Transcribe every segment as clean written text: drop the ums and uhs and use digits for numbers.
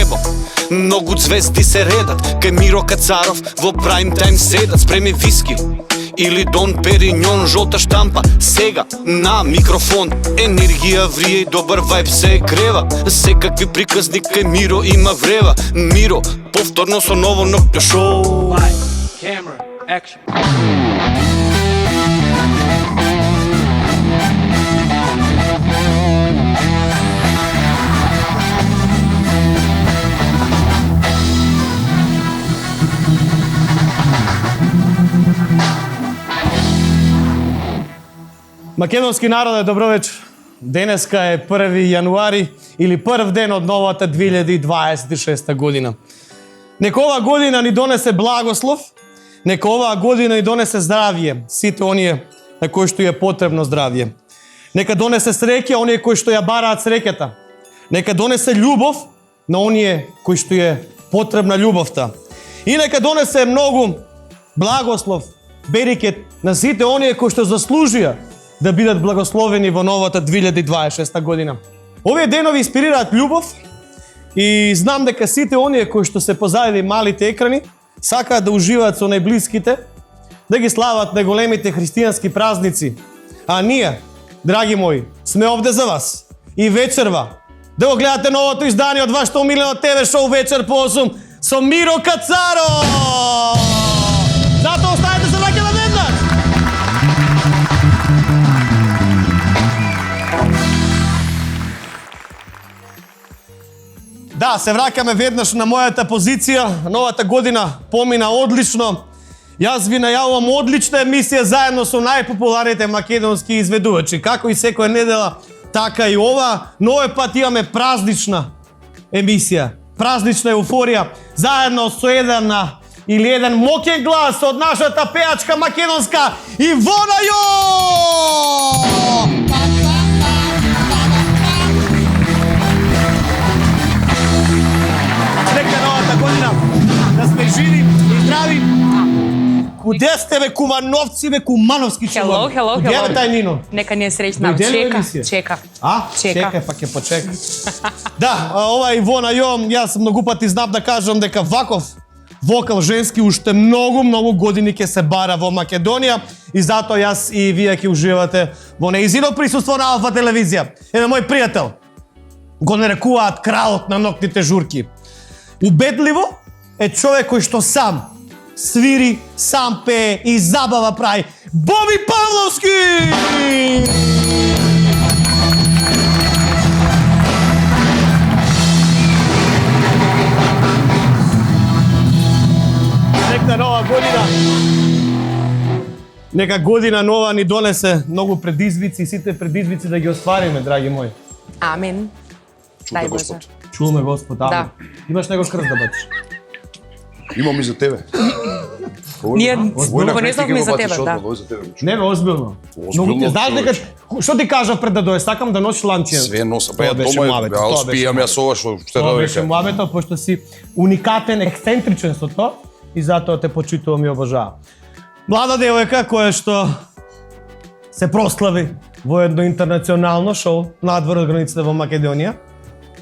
небо. Многу звезди се редат, кај Миро Кацаров во прайм тајм седат. Спреми виски или Дон Периньон, жолта штампа, сега на микрофон. Енергија врие и добар вајб се грева. Секакви приказни кај Миро има врева. Миро, повторно со ново ноќно шоу. Camera, action. Македонски народе, добро вечер. Денеска е 1 јануари или прв ден од новата 2026 година. Нека оваа година ни донесе благослов, нека оваа година ни донесе здравје, сите оние на кои што е потребно здравје. Нека донесе среќа оние кои што ја бараат среќата. Нека донесе љубов на оние кои што е потребна љубовта. И нека донесе многу благослов, берекет на сите оние кои што заслужија да бидат благословени во новата 2026 година. Овие денови инспирираат љубов и знам дека сите оние кои што се позади малите екрани сакаат да уживаат со најблиските, да ги слават најголемите христијански празници. А ние, драги мои, сме овде за вас. И вечерва да го гледате новото издание од вашето омилено ТВ шоу Вечер по 8 со Миро Кацаров. Затоа останете се ваќе веднаш. Да, се враќаме веднаш на мојата позиција. Новата година помина одлично. Јас ви најавувам одлична емисија заедно со најпопуларните македонски изведувачи. Како и секоја недела, така и ова, но овој пат имаме празнична емисија, празнична еуфорија, заедно со еден моќен глас од нашата пеачка македонска Ивона Јо! Година, да сме живи и здрави. Куде сте бе, кумановци бе, кумановски чувам? Hello. Куде бе тај Нино? Нека не среќнам. Чека. Чека, па ќе почека. Да, ова Ивона Јо, јас многу пати знам да кажам дека ваков вокал женски уште многу години ќе се бара во Македонија и затоа јас и вие ќе уживате во нејзино присуство на Алфа телевизија. Еден мој пријател го нарекуваат кралот на ноќните журки. Убедливо е човек кој што сам свири, сам пее и забава прави. Боби Павловски! Нека година нова ни донесе многу предизвици и сите предизвици да ги оствариме, драги мои. Амин. Дај Боже. Чуваме Господ, амин. Да. Имаш него крст да бачиш? Имам и за тебе. Ние го не знавме за тебе, да. Не, озбилно. Озбилно, Знаеш дека, што ти кажав пред да дојдеш, сакам да носиш ланче. Све носа, па ја дома, ја спијам ја со ова што Тоа беше дојде. муабетот, пошто си уникатен, ексцентричен со тоа и затоа те почитувам и обожавам. Млада девојка која што се прослави во едно интернационално шоу надвор од границите во Македонија.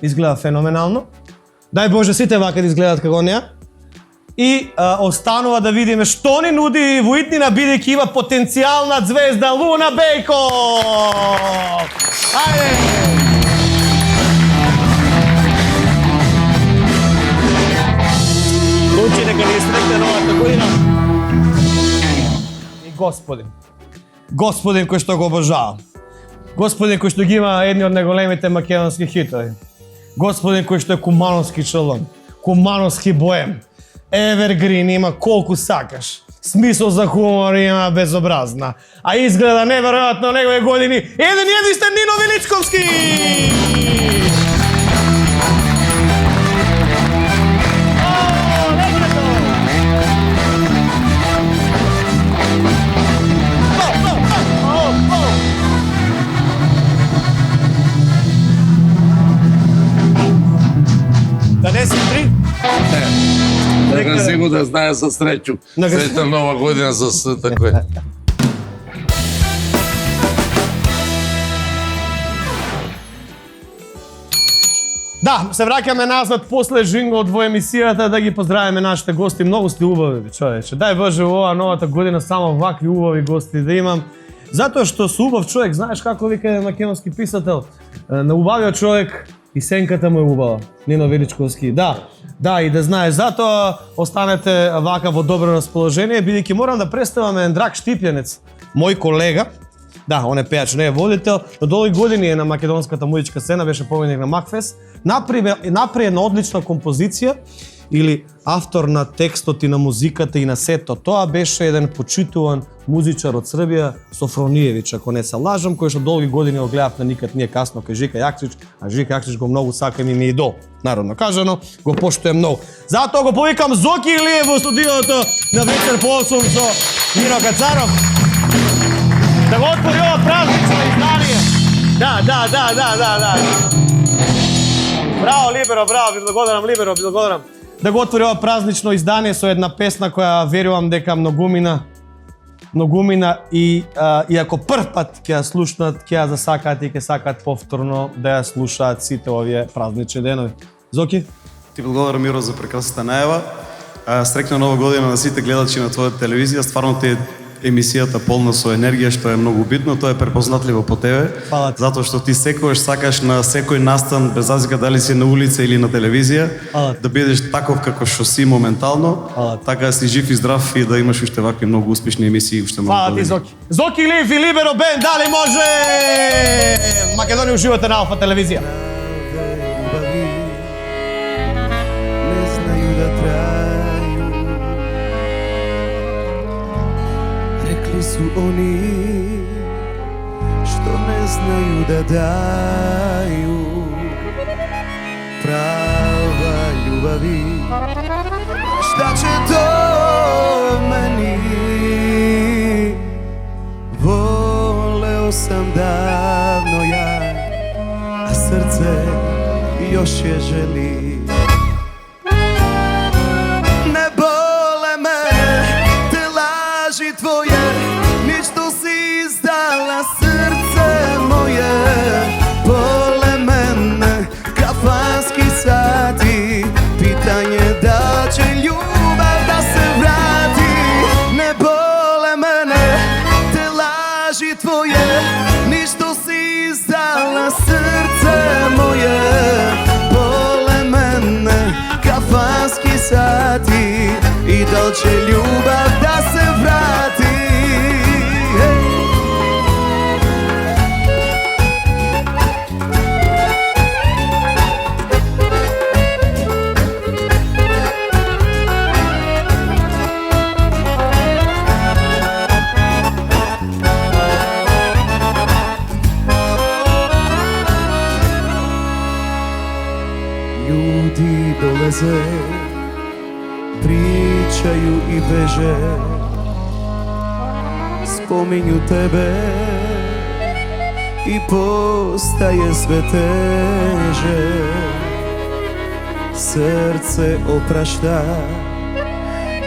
Изгледа феноменално. Дај Боже сите вака да изгледат како неа. И останува да видиме што ни нуди во иднина, бидејќи има потенцијална звезда Луна Бејко. Ајде! Лучи нека ни сретне новата година. И Господин кој што го обожавам. Господин кој што ги има едни од најголемите македонски хитови. Господин кој што е кумановски чолон, кумановски боем. Evergreen има колку сакаш. Смисол за хумор има безобразна. А изгледа неверојатно негови години. Еден единствен Нино Величковски! Да не си три? Нека сега да знае за среќу. Среќна нова година за света кој. Да, се враќаме назад после жингот во емисијата да ги поздравиме нашите гости. Многу сте убави, човече. Дај Боже ова новата година само вакви убави гости да имам. Затоа што су убав човек, знаеш како вика македонски писател, на убавиот човек и сенката му е убава. Нино Величковски. Да, и да знаеш, затоа останете вака во добро расположение, бидејќи морам да представам Драг Штипјанец, мој колега. Да, он е пејач, не е водител, но долги години е на македонската музичка сцена, беше победник на Макфест. Напри една одлична композиција или автор на текстот и на музиката и на сето. Тоа беше еден почитуван музичар од Србија, Софрониевич, ако не се лажам, кој што долги години го гледав на Никад ние касно кај Жика Јакшич, а Жика Јакшич го многу сакам и ми идол. Народно кажано, го поштуем многу. Затоа го повикам Зоки Илиев во студиото на вечер по 8 со Миро Кацаров. Да го отвори ова празнично издание. Да. Браво, Либеро, браво, ви благодарам, Либеро, ви благодарам. Да го отвори ова празнично издание со една песна која верувам дека многумина и ако прв пат ќе ја слушнат, ќе ја засакаат и ќе сакаат повторно да ја слушаат сите овие празнични денови. Зоки? Ти благодарам, Миро, за прекрасната најава. Среќна нова година на сите гледачи на твојата телевизија. Стварно ти е емисијата полна со енергија, што е многу битно. Тоа е препознатливо по тебе. Затоа што ти секогаш сакаш на секој настан, без разлика дали си на улица или на телевизија, да бидеш таков како што си моментално, така да си жив и здрав и да имаш уште вакви многу успешни емисии уште многу. Фала ти, Зоки. Зоки Илиев и Либеро Бенд, дали може? Македонија уживате на Алфа телевизија. Su oni što ne znaju da daju prava ljubavi. Šta će to meni? Voleo sam davno ja, a srce još je želi. Ne bole me te laži tvoje, što si izdala srce moje. Bole mene kafanski sati, pitanje da će ljubav da se vrati. Ne bole mene te laži tvoje, ni što si izdala srce moje. Bole mene kafanski sati, i da će ljubav da se vrati. Ljudi dolaze, pričaju i beže, spominju tebe i postaje sve teže. Srce oprašta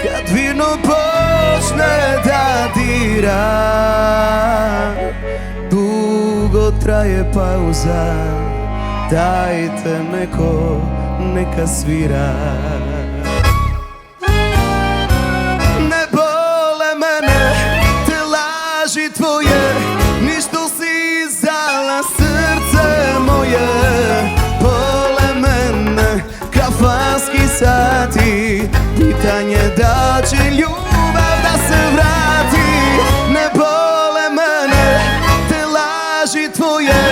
kad vino počne da dira. Dugo traje pauza, dajte neko neka svira. Ne bole mene te laži tvoje, ni što si izdala srce moje. Bole mene kafanski sati, pitanje da će ljubav da se vrati. Ne bole mene te laži tvoje,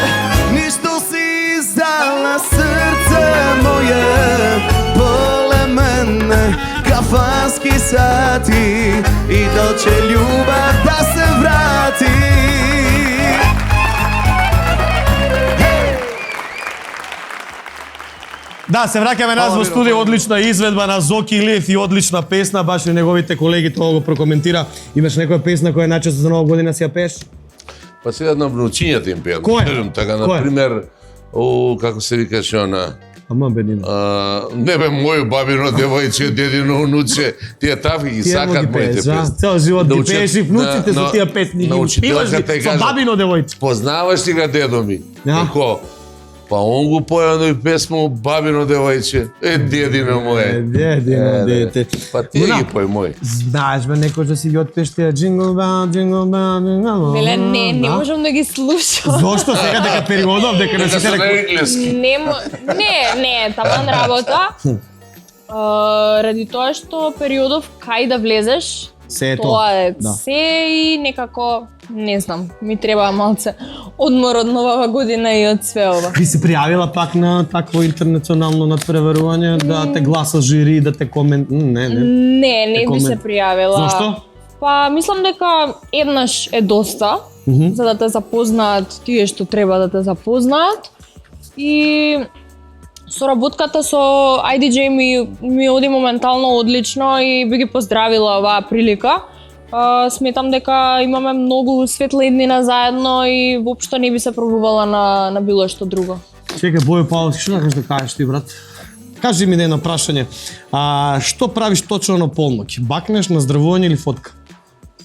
ni što si izdala srce moje. Bole mene kafanski sati, i da će ljubav da se vrati. Да, се враќаме нас во студио, одлична изведба на Зоки Илиев и одлична песна, баш и неговите колеги тоа го прокоментира. Имаш некоја песна која начесто за нова година си ја пееш? Па сега на внучињата им пеам. Која? Така, например, како се викаше она? Ама бедина. Не бе, мојо бабино девојче, дедино унуче, тие тафи ги сакат моите песни. Цел живот ги пееш и внуците со тие песни ги пиваш со бабино девојче. Познаваш ли га дедо ми? Како Па он го појано и песмо Бабино девојче. Дедино моје. Дедино дете. Па ти ги пој мој. Знаеш бе, некој да си ги отпееш тие джингл бел, джингл бел, джингл бел. Миле, не можам да ги слушам. Зошто сега дека периодов, дека не Дека си се на рекол? енглески. Не, таман работа. Ради тоа што периодов кај да влезеш, Се е тоа е Да. се и некако, не знам, ми треба малце одмор од новава година и од све ова. Би се пријавила пак на такво интернационално надпреварување, да те гласа жири, да те комент... Не Не би се пријавила. Зошто? Па, мислам дека еднаш е доста, за да те запознаат тие што треба да те запознаат. И соработката со IDJ ми оди моментално одлично и би ги поздравила оваа прилика. Сметам дека имаме многу светла иднина заедно и воопшто не би се пробувала на било што друго. Чекај, Бојо Павловски, што сакаш да кажеш ти, брат? Кажи ми едно прашање. Што правиш точно на полноќ? Бакнеш, наздравување или фотка?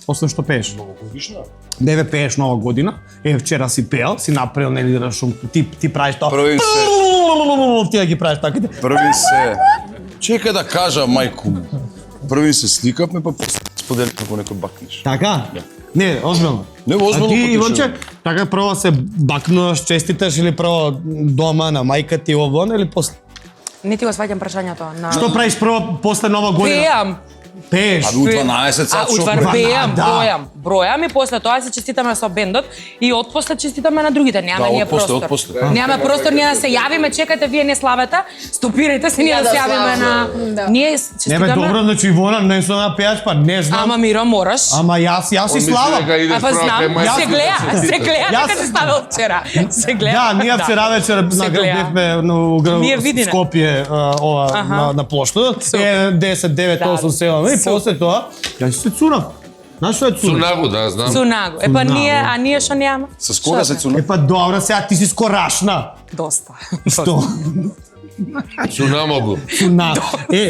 Освен што пееш? Годишна? Не ве пееш нова година. Вчера си пеел, си направил нели да шум. Ти правиш тоа. Први се, Ти да ги правиш така. први се. Чекај да кажа мајку. Први се сликавме, па споделивме како некој бакнеш. Така? Не, озбилно. Не, озбилно А ти, потече. Иванче, така прво се бакнуваш, честиташ или прво дома на мајка ти овон или после? Не ти го сваќам прашањето. Што правиш прво после нова година? Пеам. Пееш. А у 12 сат што Пеам, Да. бројам и после тоа се честитаме со бендот и отпосле честитаме на другите. Нема ние простор. Нема простор, ние да се јавиме, чекате вие не славете, стопирайте се, ние да се јавиме на... Ние Не бе, честитаме... добро, значи Ивона не сум на пејач, па не знам. Ама Миро, мораш. Ама јас и Слава. А па знам, се гледа Јас- дека се ставил вчера. Се гледа. Да, ние вчера вечер Се гледа. бевме Ние на видиме. Скопје ова на плоштадот. 10, 9, 8, 7 и после тоа јас се цунав. Знаеш што е цунав? Цунагу, да, знам. Цунаго. Е па ние што нема? С кога се цуна? Е па добра, сега ти си скорашна. Доста. Што? Цунамогу. Цунав.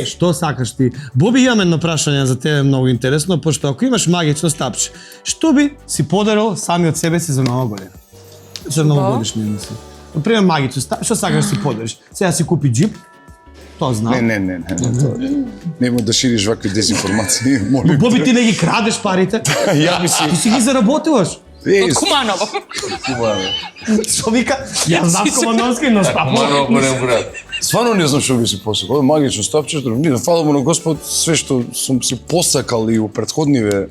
Што сакаш ти? Боби, имам едно прашање за тебе многу интересно, пошто ако имаш магично стапче, што би си подарил сами од себе си за нова година? За новогодишни мисли. Например, магично стапче, што сакаш да си подариш? Сега си купи джип, тоа знам. Не. Нема да шириш вакви дезинформации, молим. Боби, ти не ги крадеш парите? Ја би си. Ти си ги заработуваш. Од Куманово. Што вика? Јас знам Комановски, но што? Мано голем град. Стварно не знам што би си посакал. Магично стапче, не, фала му на Господ, све што сум си посакал и у претходниве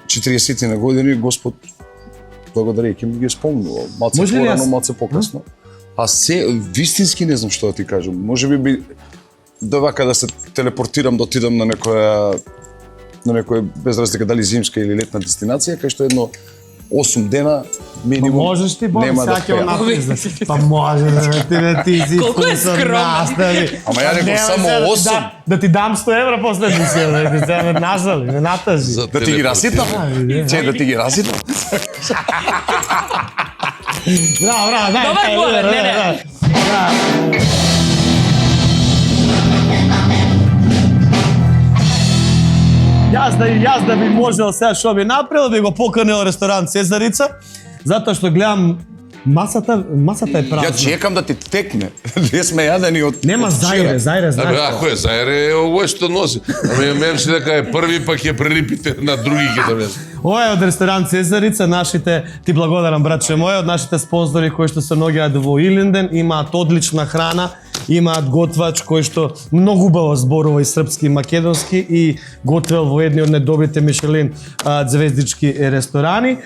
40 на години, Господ благодарејќи ми ги спомнува. Малце Може ли порано, јас? малце покасно. А се, вистински не знам што да ти кажам. Може би да вака да се телепортирам, да отидам на некоја без разлика дали зимска или летна дестинација, кај што едно 8 дена минимум Можеш ти, Боби, нема да сега ќе пеам. напизда. Па може, ти си Колку е вкусон скромен. настави. Ама ја реков Нема само сега 8. Да ти дам 100 евра после емисија, да ти се ме нажали, ме натажи. За Да ти ги раситам? Че да ти ги раситам? Браво, дай. Добар повед, не. Јас да би можел сега што би направил, би го поканил ресторант Цезарица, затоа што гледам масата е Ја празна. чекам да ти текне. Не сме јадени од Нема од вчера. зајре, знаеш. Ако е зајре, ово што носи. Ами мен си дека е први, пак ќе прилипите на други ќе донесе. Ова е од ресторант Цезарица, нашите, ти благодарам братче мој, од нашите спонзори кои што се наоѓаат во Илинден, имаат одлична храна, имаат готвач кој што многу убаво зборува и српски и македонски и готвел во едни од најдобрите Мишелин звездички ресторани.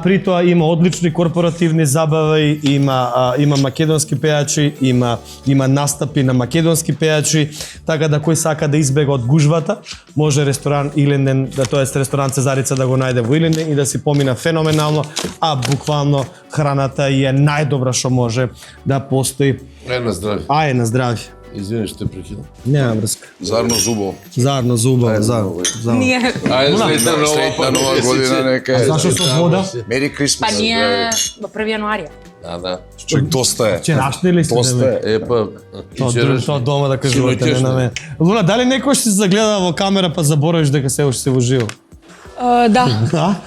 При тоа има одлични корпоративни забави, има македонски пејачи, има настапи на македонски пејачи, така да кој сака да избега од гужвата, може ресторан Илинден, тоест ресторан Цезарица да го најде во Илинден и да си помина феноменално, а буквално храната е најдобра што може да постои. На здравје. Ај, на здравје. Извини што те прекинам. Нема врска. Зарно зубо. Зарно зубаво, зарно. Ние, Ајде, среќна Среќна нова година А нека. зашо со вода? Мери па Крисмас. ние во 1 јануари. Да. Човек доста е. Вчерашни ли сте? Доста е. Епа, Тоа дома да кажувате, не на мене. Луна, дали некој ще се загледа во камера па заборавиш дека се уште се во живо? Да,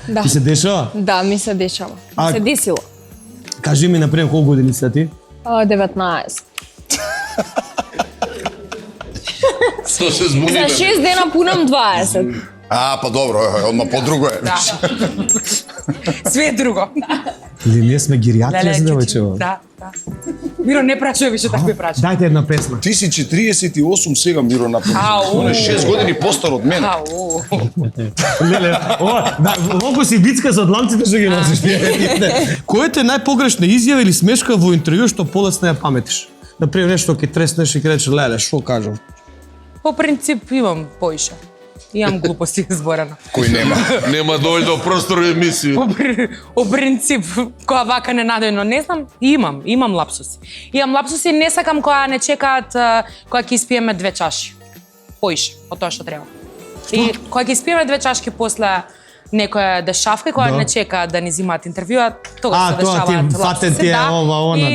Да? Ти се дешава? да, ми се дешава. А- Се десило. Кажи ми, например, колку години си ти? 19. Што се За збуниме? 6 дена пунам 20. Па добро, одма по-друго е. Да. Све е друго. Или ние сме гиријатри за девојчево. Да, да. Миро, не прашува више такви прашања. Дајте една песма. Ти си 48 сега, Миро, напомни. Ау. Он е 6 години постар од мене. Ау. Леле, колку си бицка со дланците што ги носиш. Која ти е најпогрешна изјава или смешка во интервју што полесно ја паметиш? Например, нешто ќе треснеш и ќе речеш, леле, што кажам? По принцип имам поише. Имам глупости изборено. Кој нема. Нема дојдо простор во емисија. По принцип, која вака ненадојно, не знам, имам лапсуси. Имам лапсуси, не сакам која не чекаат, која ќе испиеме 2 чаши. Поише, од тоа што треба. И која ќе испиеме 2 чашки после некоја дешавка која не чека да ни зимаат интервјуа, тогаш се дешаваат лапсуси. Фатен ти е ова, она,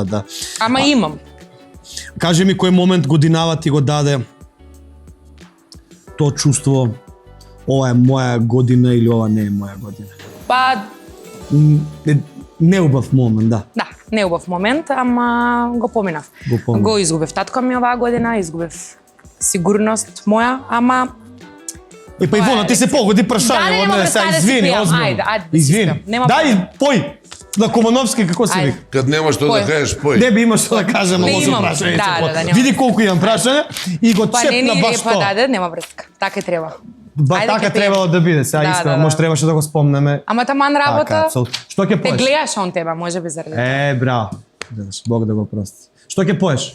да. Ама имам. Кажи ми кој момент годинава ти го даде тоа чувство, ова е моја година или ова не е моја година? Па, Неубав момент, да. да, неубав момент, ама го поминав. Го изгубив татко ми оваа година, изгубив сигурност моја, ама Па Ивона, ти се погоди прашање, нема одне се врска, извини, ајде, озбилно. ајде, Извини. нема Дај, пој, на Комановски, како се Ајде. вика? Кад нема што да кажеш, пој. Не би имаш што да кажем, Не ама со имам. прашање. Да, нема. Види колку имам прашање и го Па не цепна ни баш па тоа. даде, нема врска. Така треба. Така ќе пием. требало да биде, сега Да, искрено, да, може да. требаше да го спомнеме. Ама таман работа, Така, што ќе те поеш? гледаш он тебе, може би заради. Браво. Гледаш, Бог да го прости. Што ќе поеш?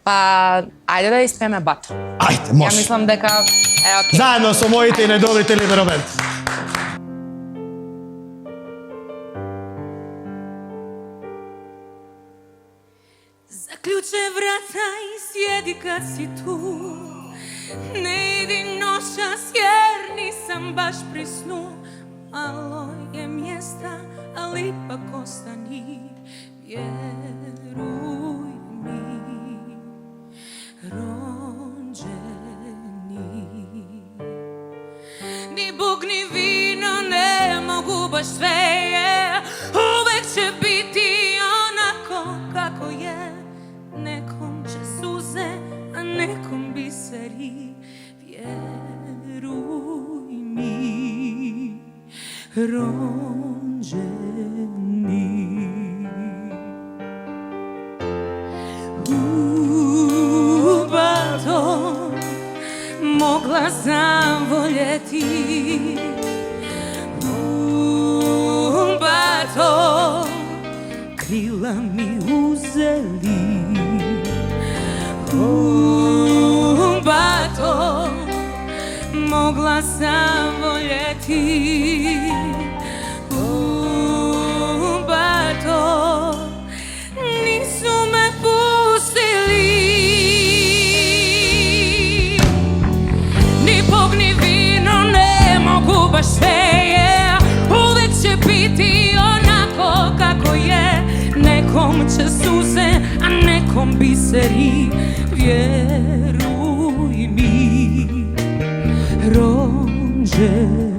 Па, ајде да испееме бато. Ајде, Ја може. мислам дека е окей. Заедно со моите и најдобрите либеробент. Заклуче врата и сједи кад си ту. Не иди ноќас јер нисам баш при сну. Мало е места, али пак остани. Вјеруј ми, ронџени. Ни Бог ни вино не могу баш све. Увек ќе бити онако како е. Неком ќе сузе, а неком бисери. Вјеруј ми, ронџени. Бато, могла сам волети. Бато, крила ми узели. Бато, могла сам волети. Бато, нису ме пустили. Ни Бог ни вино не могу баш све. Увек ќе бити онако како е. Неком ќе сузе, а неком бисери. Вјеруј ми, ронџени.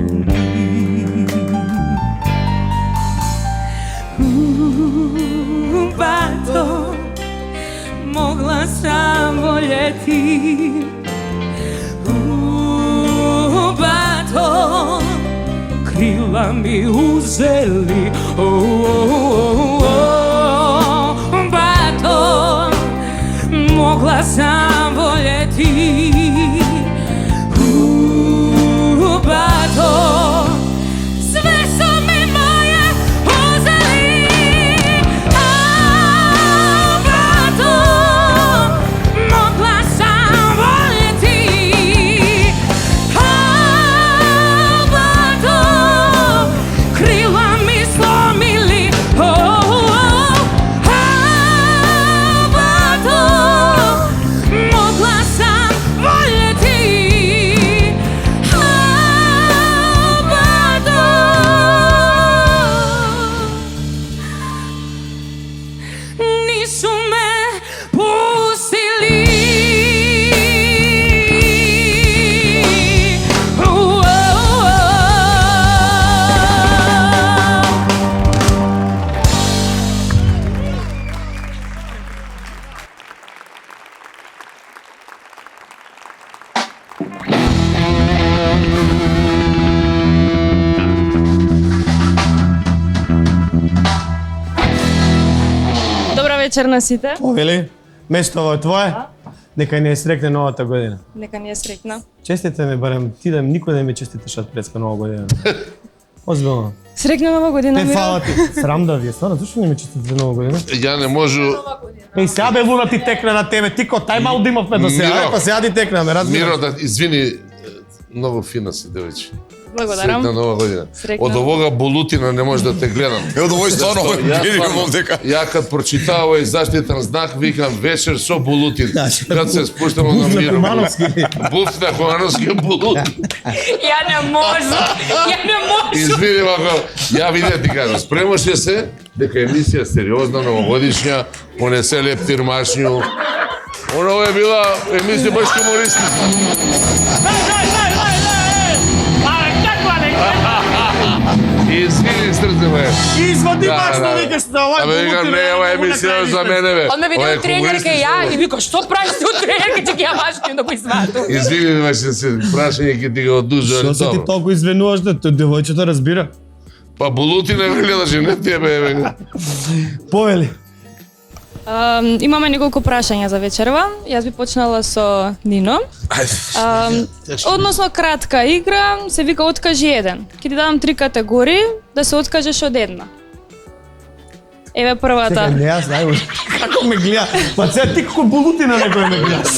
Бато, могла сам волети. Бато, крила ми узели. Бато, могла сам волети. Бато, све со ми моје узели. Бато, могла сам волети. Бато, крила ми сломили. Бато, могла сам волети. Добра вечер на сите. Повели, местово е твое. Нека не е срекне новата година. Нека ни е срекна. Честите ме, барем ти да никој да ми честиташ од предска нова година. Озбилно. Срекна нова година, Миро. Фала ти. Срам да ви е, стварно, зашто не ми честите нова година? Ја не можу... Еј, сега бе луна ти текна на тебе, ти ко тајм аут имавме до сега, Миро. па сега ти текна, ме разбираш. Миро, да извини, многу фина си, девојче. Благодарам. Среќна нова година. Среќна. Од овога болутина не може да те гледам. Од овој стварно видимам дека Ја кад прочитав овој заштитен знак, викам вечер со болутин. Кад се спуштам на Буф на Миро. Кумановски. Буф на Кумановски болутин. Ја не можам. Ја не можам. Извини, вака, ја видя ти кажам, спремаше се дека емисија сериозна, новогодишња, понесе лептир машњу. Оно е била емисија баш хумористична. Извини, срце ме. Извади Да, баш да. да викаш за овај Абе, викам, не, ова емисија за мене, бе. Он ме види Ова е од тренерка и ја и вика, што правиш ти од тренерка, че ќе ја машкам да го извадам. Извини, беше се прашање ќе ти го одужа, Што али се ти добро. толку извинуваш да девојчето разбира? Па болутина гледаше, не тебе, бе. Повели. Имаме неколку прашања за вечерва. Јас би почнала со Нино. Односно кратка игра, се вика откажи еден. Ќе ти дадам 3 категории да се откажеш од една. Еве Сега првата. не јас, најуш. Како ме гледа? Па сега ти како булутина некој ме гледа.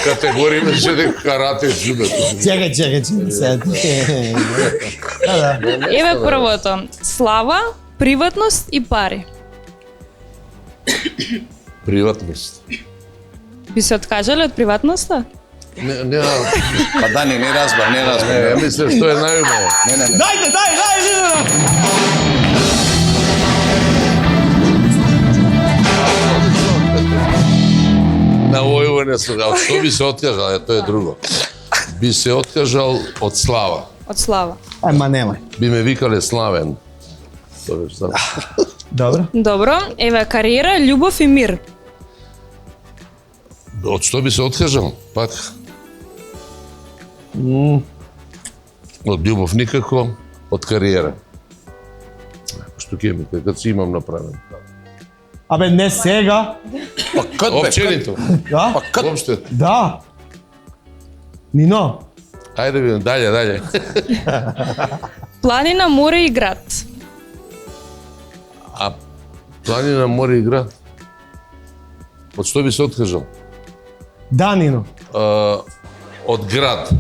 Категорија имаше дека карате жубето. Чекај, сега. Да. Еве првото. Слава, приватност и пари. Приватност. Би се откажале од приватноста? Не, Па да, не разбра. ја мислам што е најубаво. Дајте, дај, На овој не се, а што би се откажал, тоа е друго. Би се откажал од слава. Од слава. Ајма немај. Би ме викале славен. Тоа е што. Добро. Добро. Еве кариера, љубов и мир. Од што би се откажал? Пак. Од љубов никако, од кариера. Што ќе ми, кад си имам направен. Абе, не сега. Па кад бе? Опченито. Да? Опште. Да. Нино. Ајде видам, дале. Планина, море и град. А планина, море и град? Од што би се откажал? Да, Нино. Од град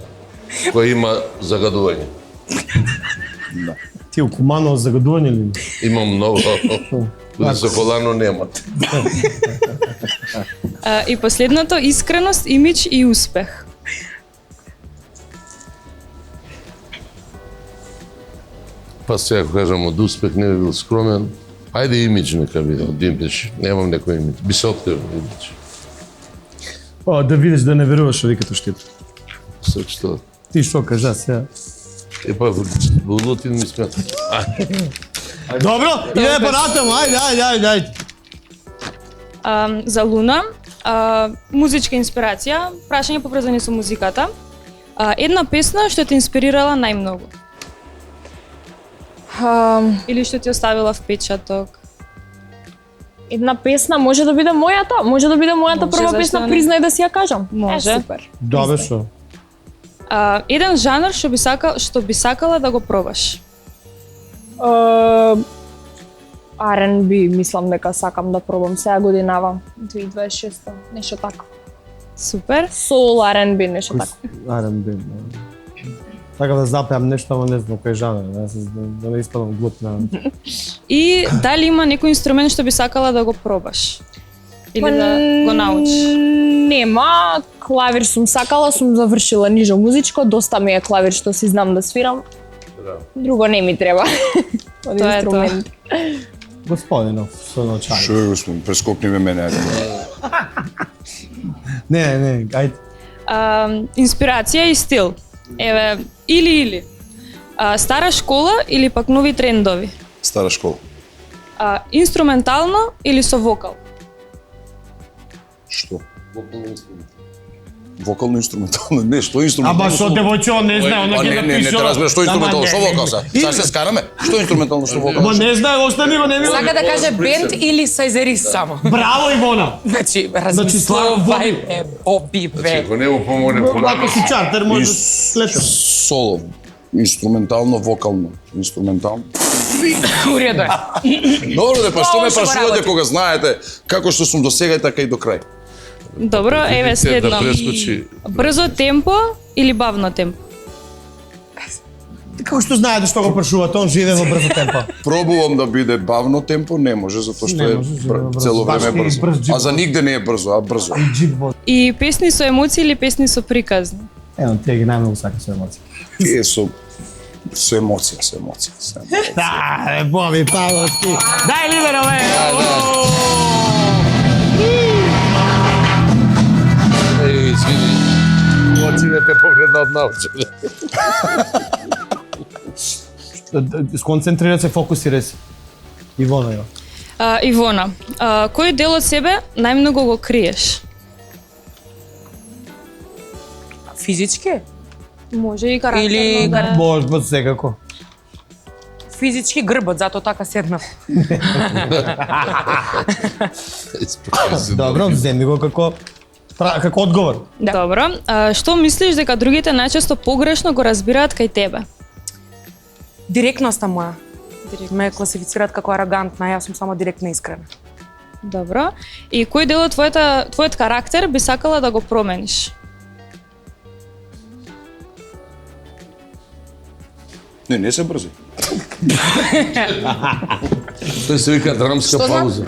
кој има загадување. Ти у Куманово загадување ли? Имам многу. Туди со колано нема. И последното, искреност, имидж и успех. Па сега кажам, од успех не би бил скромен. Ајде имидж нека биде, од имидж. Немам некој имидж. Би се откажал имидж. О, да видиш да не веруваш оди като штит. Се што? Ти што кажа сега? Епа, Булутин ми смета. Добро, идеме понатаму, ајде. За Луна, музичка инспирација, прашање поврзани со музиката. Една песна што те инспирирала најмногу? Или што ти оставила впечаток? Една песна може да биде мојата? Може да биде мојата Може, прва зашто песна, не? признај да си ја кажам. Може. Супер. Да, бе шо? Еден жанр што би сакала да го пробаш? R&B, мислам дека сакам да пробам сега годинава, 2026, нешто такво. Супер. Soul R&B, нешто такво. R&B. Така да запеам нешто, ама не знам кој жанр, да не испадам глуп на... И дали има некој инструмент што би сакала да го пробаш? Или Па, да го научиш? Нема, клавир сум сакала, сум завршила нижо музичко, доста ми е клавир што си знам да свирам. Друго не ми треба. Од Тоа е тоа. инструмент. Господинов, со научање. Шо е, господин, прескокни ме мене. Не, ајде. Инспирација и стил. Еве, или. Стара школа или пак нови трендови? Стара школа. Инструментално или со вокал? Што? Вокално инструментално, не, што инструментално? Ама што девојче, не знае, она ќе Не, те разбераш што инструментално, што вокал са? Сега се скараме? Што инструментално, што вокал? Ама не знае, остани го, не ми. Сака да каже бенд или сайзерис само. Браво, Ивона! Значи, размислувај бе, Боби бе. Ако не му помогне Ако понатаму. си чартер, може да слетам. Соло, инструментално, вокално, инструментално. Уредо е. Добро, па што ме Ошо го прашувате работи. кога знаете како што сум до сега, така и до крај? Добро, еве Да следно. прескочи. Брзо темпо или бавно темпо? Како што знаете што го прашувате, он живее во брзо темпо. Пробувам да биде бавно темпо, не може, затоа што Не е може, брзо. цело време Баш и брзо. брз джип. А за нигде не е брзо, а брзо. Джипбот. И песни со емоции или песни со приказни? Ево, тие ги најмногу сака со емоции. Тие со емоција, со емоција. Да, Боби Павловски. Дај лидера, бе! Еј, извини. Оценете повредна од научене. Сконцентрирај се, фокусирај се. Ивона, ја. Ивона, кој дел од себе најмногу го криеш? Физички? Може и карактерно. Или да. Може, ба секако. Физички грбот, затоа така седнав. Добро, земи го како одговор. Да. Добро, што мислиш дека другите најчесто погрешно го разбираат кај тебе? Директноста моја. Ме класифицираат како арогантна, јас сум само директна и искрена. Добро. И кој дел од твојот карактер би сакала да го промениш? Не се брзи. Тој се вика драмска Што знам? пауза.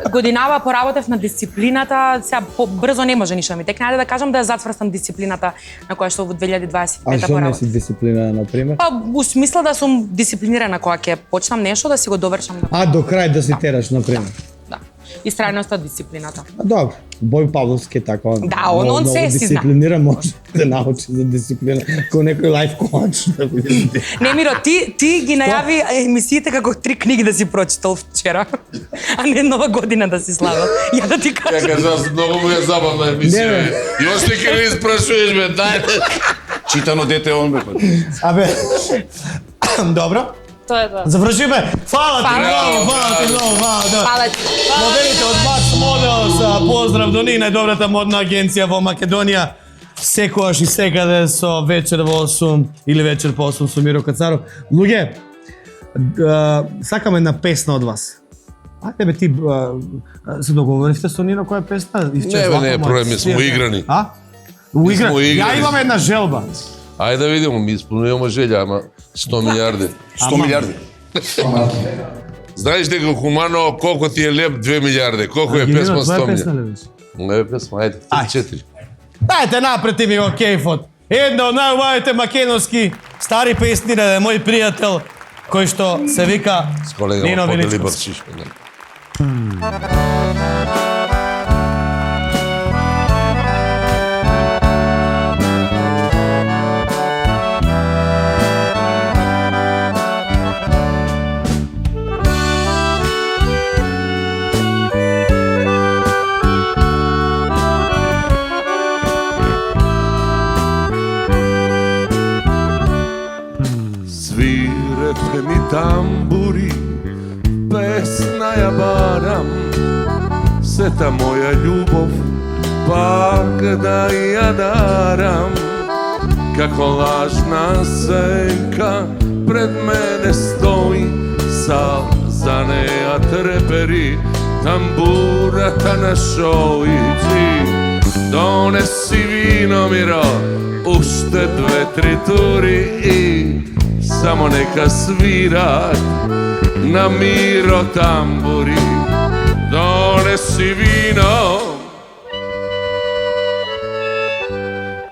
Годинава поработев на дисциплината, сега побрзо не може ништо ми текне, ајде да кажам да ја затврстам дисциплината на која што во 2025 поработев. дисциплина, например? Па, у смисла да сум дисциплинирана кога ќе почнам нешто, да си го довршам. До крај да си тераш, например. Да. Истрајноста, дисциплината. Добро. Бој Павловски е така. Да, он се си зна. дисциплинира, може да научи за дисциплина. Ко некој лайф коуч да биде. Не, Миро, ти ги најави емисиите како 3 книги да си прочитал вчера, а не Нова година да си славил. Ја да ти Ја кажам. кажа, многу му е забавна емисија. Не, Још ли ке не испрашуваш, бе, дај. Читано дете он бе. Абе, добро. Тоа е тоа. Завршиме. Фала ти многу, да. Фала ти. Моделите од Max Models, поздрав до нив, најдобрата модна агенција во Македонија. Секогаш и секаде со вечер во 8 или вечер по 8 со Миро Кацаров. Луѓе, сакаме една песна од вас. Ајде бе ти се договоривте со Нино која песна? Не е проблем, ми смо играни. Уигра. смо играни. Ја имам една желба. Ајде да видиме, ми исполнуваме желја, ама 100 милиарди. 100 милиарди. Знаеш дека хумано колку ти е леп 2 милиарди, колку е песма 100 милиарди. Не е песма, ајде, 3-4. Дајте напред и ми го кејфот. Една од најубавите македонски стари песни на мој пријател кој што се вика С колега Нино подели Величковски. бакшиш. Свирете ми тамбури, песна ја барам, сета моја љубов, пак да ја дарам. Како лажна сенка пред мене стои, за неја трепери тамбурата на шојци. Донеси вино, Миро, уште 2-3 тури и само нека свират на Миро тамбури. Донеси вино,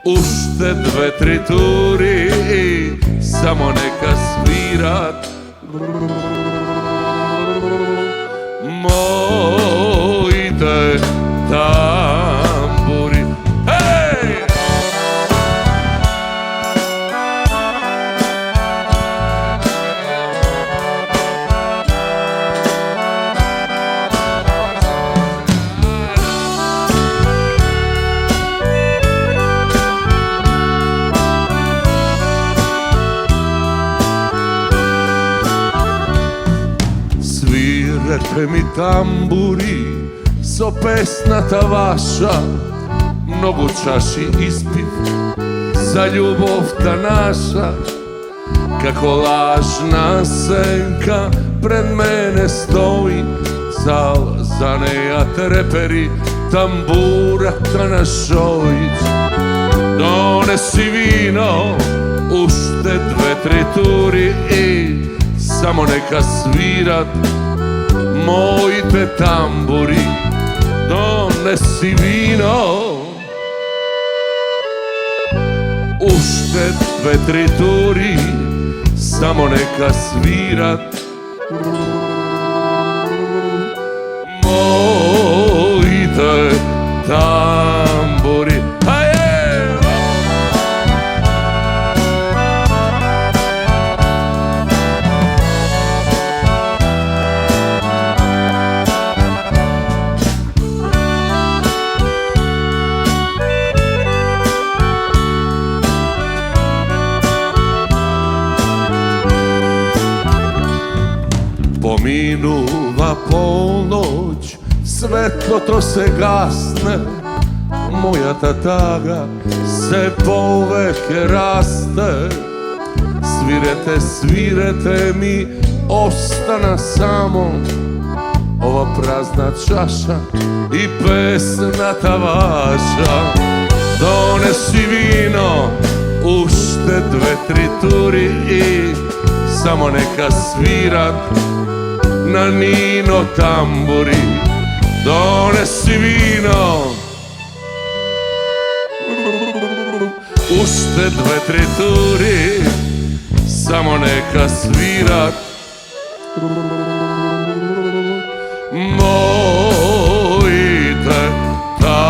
уште 2-3 тури и само нека свират моите тамбури. Хеј! Svirete mi tamburi so pesnata vaša, mnogo čaši ispit za ljubovta naša. Kako lažna senka pred mene stoji, za neja treperi tamburata na šojić. Donesi vino, ušte 2-3 turi i samo neka svirat moji te tamburi. Donesi vino, ušte 2-3 turi, samo neka svirat moji te tamburi. Pominuva polnoć, svetlo to se gasne, moja tataga se poveke raste. Svirete, svirete mi, ostana samo ova prazna čaša i pesnata vaša. Donesi vino, ušte 2-3 turi i samo neka svirat na Nino tamburi. Donesi vino, ušte 2-3 turi, samo neka svirat moji te tamburi.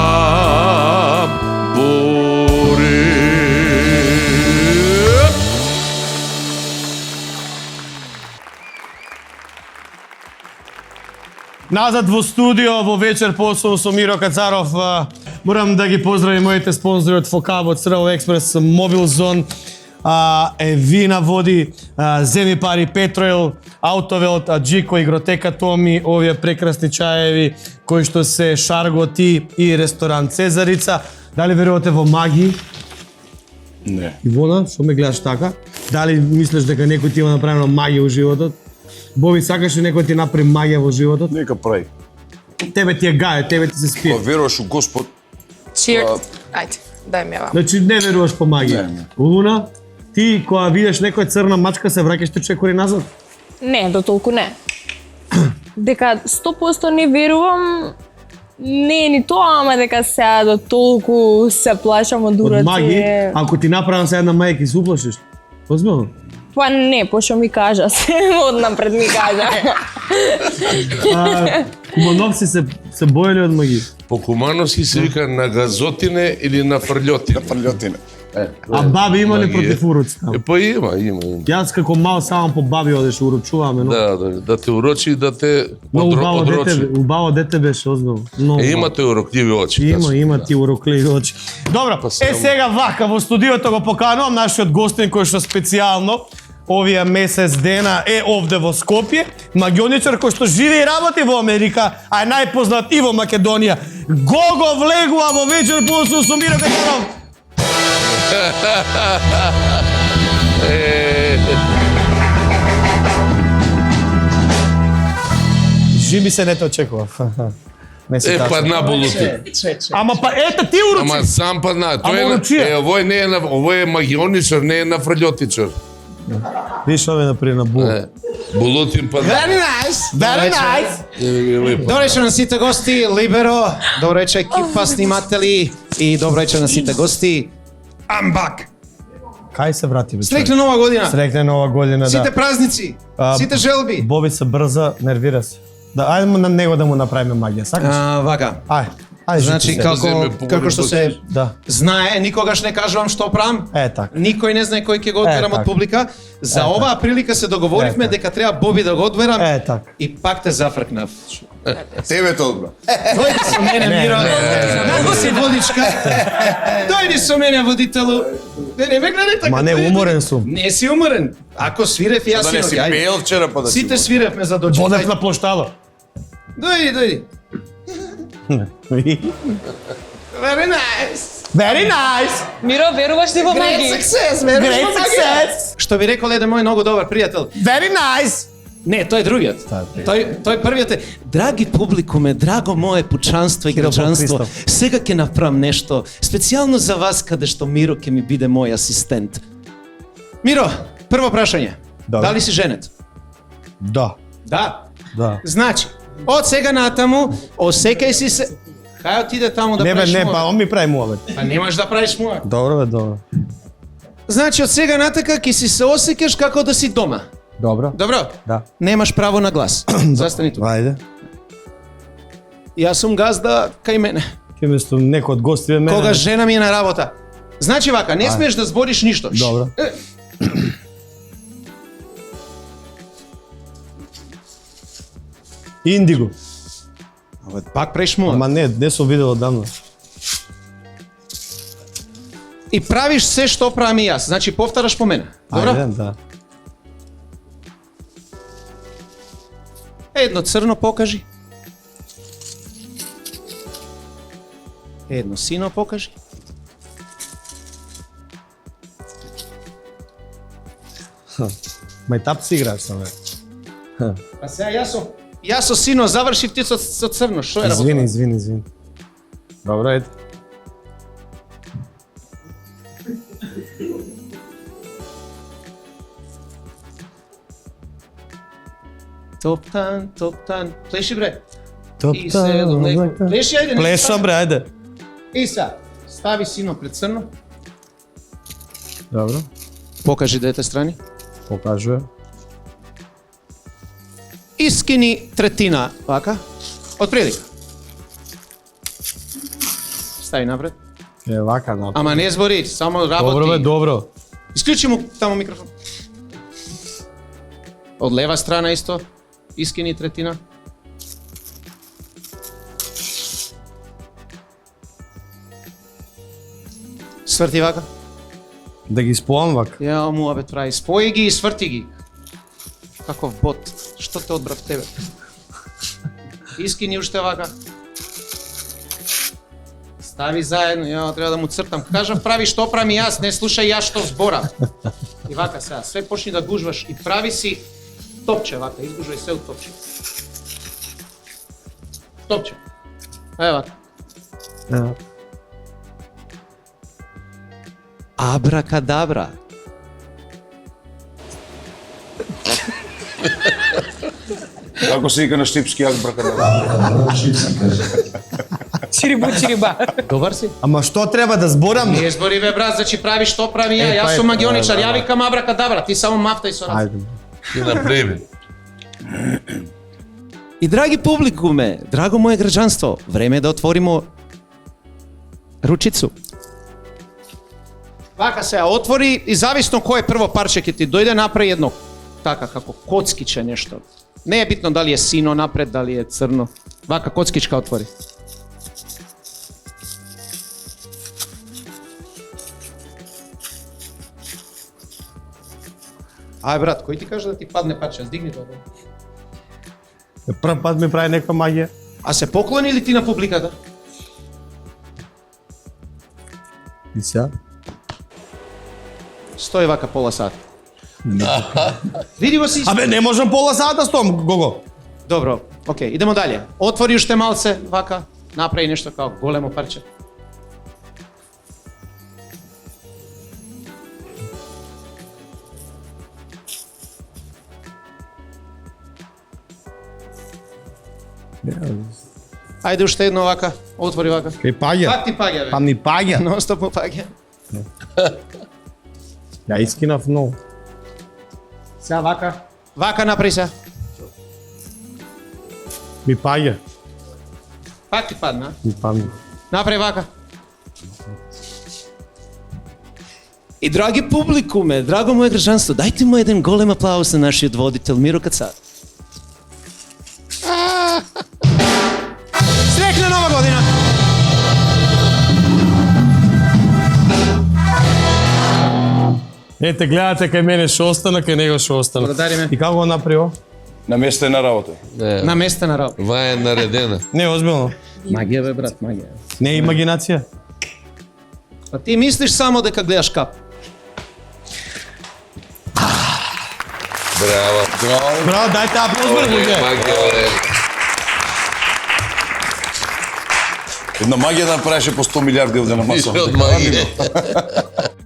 Назад во студио, во вечер посол со Миро Кацаров. Морам да ги поздравим моите спонзори од Фокабо, Црвел Експрес, Мобил Зон, Вина води, Земи пари, Петроил, Аутовелт, Аджико, Игротека Томи, овие прекрасни чаеви кои што се Шарготи и ресторан Цезарица. Дали верувате во магии? Не. Ивона, што ме гледаш така? Дали мислиш дека некој ти има направено магија во животот? Боби, сакаш ли некој ти направи магија во животот? Нека прави. Тебе ти е гај, тебе ти се спие. Ако веруваш у Господ, Cheers. Ајде, дај ми ја. Значи не веруваш по магија. Не. Луна, ти кога видиш некоја црна мачка се враќаш 3 кори назад? Не, до толку не. Дека 100% не верувам, не ни тоа, ама дека сега до толку се плашам од ураци. Од магија, ако ти направам се една маја ќе се уплашиш. Озбилно? Па не, пошто ми кажа се, однапред ми кажа. Кумановци се боеле од магија. По кумановски се вика на газотине или на фрлјотине. фрлјотина. А баби има ли магија. против уроци таму? Па има. Јас како мал само по баби одеш урочуваме, но Да те урочи и да те одрочи. убаво дете беше озбилно. Имате урокливи очи. Има ти урокливи очи. Добро, сега вака во студиото го поканувам нашиот гостин кој што специјално овие месец дена е овде во Скопје, магионичар кој што живее и работи во Америка, а е најпознат и во Македонија. Гого влегува во вечер посол со Миро Кацаров. Жиби се не те очекував. Падна булути. Ама па ете ти урочи. Ама сам падна. Ама урочија. Овој не е овој е магионичар, не е на фрлјотичар. Виж ове например на бул. Булутин падна. Very nice. Very nice. Добро вечер на сите гости, Либеро. Добро вечер екипа сниматели и добро вечер на сите гости. I'm back. Кај се врати бе? Среќна нова година. Среќна нова година, да. Сите празници, сите желби. Боби се брза, нервира се. Да, ајде му на него да му направиме магија, сакаш? Вака. Ајде. Значи како што се знае, никогаш не кажувам што правам. така. Никој не знае кој ќе го одберам од публика. За оваа прилика се договоривме дека треба Боби да го одберам. така. И пак те зафркнав. Тебе те одбра. Дојди со мене, Миро. Многу си водичка. Дојди со мене, водителу. Не ме гледај така. Ма не, уморен сум. Не си уморен. Ако свирев јас Да не си пеел вчера па да си. Сите свиревме за дочекај. Бодев на плоштало. Дојди. Very nice. Very nice. Миро, веруваш ли во магија? Great success. Што би рекол еден мој многу добар пријател. Very nice. Не, тој е другиот. Тој првиот е. Драги публикуме, драго мое пучанство и граѓанство, сега ќе направам нешто специјално за вас каде што Миро ќе ми биде мој асистент. Миро, прво прашање. Дали си женет? Да. Да. Да. Значи, од сега натаму, осекај си се. Кај отиде таму да правиш Не, муабет? па он ми прави муабет. Па немаш да правиш муабет. Добро. Значи, од сега натака ќе си се осеќаш како да си дома. Добро. Добро? Да. Немаш право на глас. Застани тука. Ајде. Јас сум газда кај мене. Ке место некој од гостиве мене. Кога жена ми е на работа. Значи вака, не смееш да збориш ништо. Добро. Индиго. Пак правиш муабет. Ама не сум видел одамна. И правиш се што правам и јас. Значи повтораш по мене. Добро? Ајде, да. Едно црно покажи. Едно сино покажи. Мајтап си играш сам, бе. А сега јас со сино завршив, ти со црно. Што е работа? Извини. Добро, ете. Топтан. Плеши бре. Топтан. Плеши, ајде. Плешам, бре, ајде. И сега, стави сино пред црно. Добро. Покажи двете страни. Покажува. Искини третина, вака. Од прилика. Стави напред. Е, вака напред. Ама не збори, само работи. Добро, бе, добро. Исклучи му таму микрофон. Од лева страна исто. Искини третина. Сврти вака. Да ги споам вака. Ја муабет прави. Спои ги и сврти ги. Каков бот. Што те одбрав тебе? Искини уште вака. Стави заедно, ја треба да му цртам. Кажав прави што правам и јас, не слушај јас што зборам. И вака сега, све почни да гужваш и прави си топче вака, изгужвај се од топче. Топче. Ева. Абракадабра. Како се вика на штипски абракадабра? Чириба. Добар си? Ама што треба да зборам? Не збори бе брат, значи прави што прави ја. Јас сум магионичар, ја викам абракадабра, ти само мафтај со раце. Ајде. Ти направи. И драги публикуме, драго мое граѓанство, време е да отворимо ручицу. Вака се отвори и зависно кој прво парче ќе ти дојде, направи едно така како коцкиче нешто. Не е битно дали е сино напред, дали е црно. Вака коцкичка отвори. Ај брат, кој ти кажа да ти падне парче, здигни тоа. Прв пат ми прави некоја магија. А се поклони ли ти на публиката? И сега? Стои вака пола сат. Види го си. Абе, не можам пола сата да стоам, Гого. Добро, окей, идемо далje. Отвори уште малце, вака, направи нешто као големо парче. Ајде уште едно вака, отвори вака. Кај паѓа. Пак ти паѓа, бе. Па ми паѓа. Non stop му паѓа. Ја искинав многу. Сега вака. Вака направи се. Ми паѓа. Пак ти падна. Ми падна. Направи вака. И драги публикуме, драго мое граѓанство, дајте му еден голем аплауз на нашиот водител Миро Кацар. Среќна нова година! Ете, гледате кај мене шо остана, кај него шо остана. Благодариме. И како го направио? Наместена работа. Наместена работа. Ва е наредена. Не, озбилно. Магија бе брат, магија. Не е имагинација. А ти мислиш само дека гледаш кап. Браво. Браво, дајте аплауз бе, луѓе. Магија, Една магија да направеше по 100 милиарди овде на маса. Више од магија.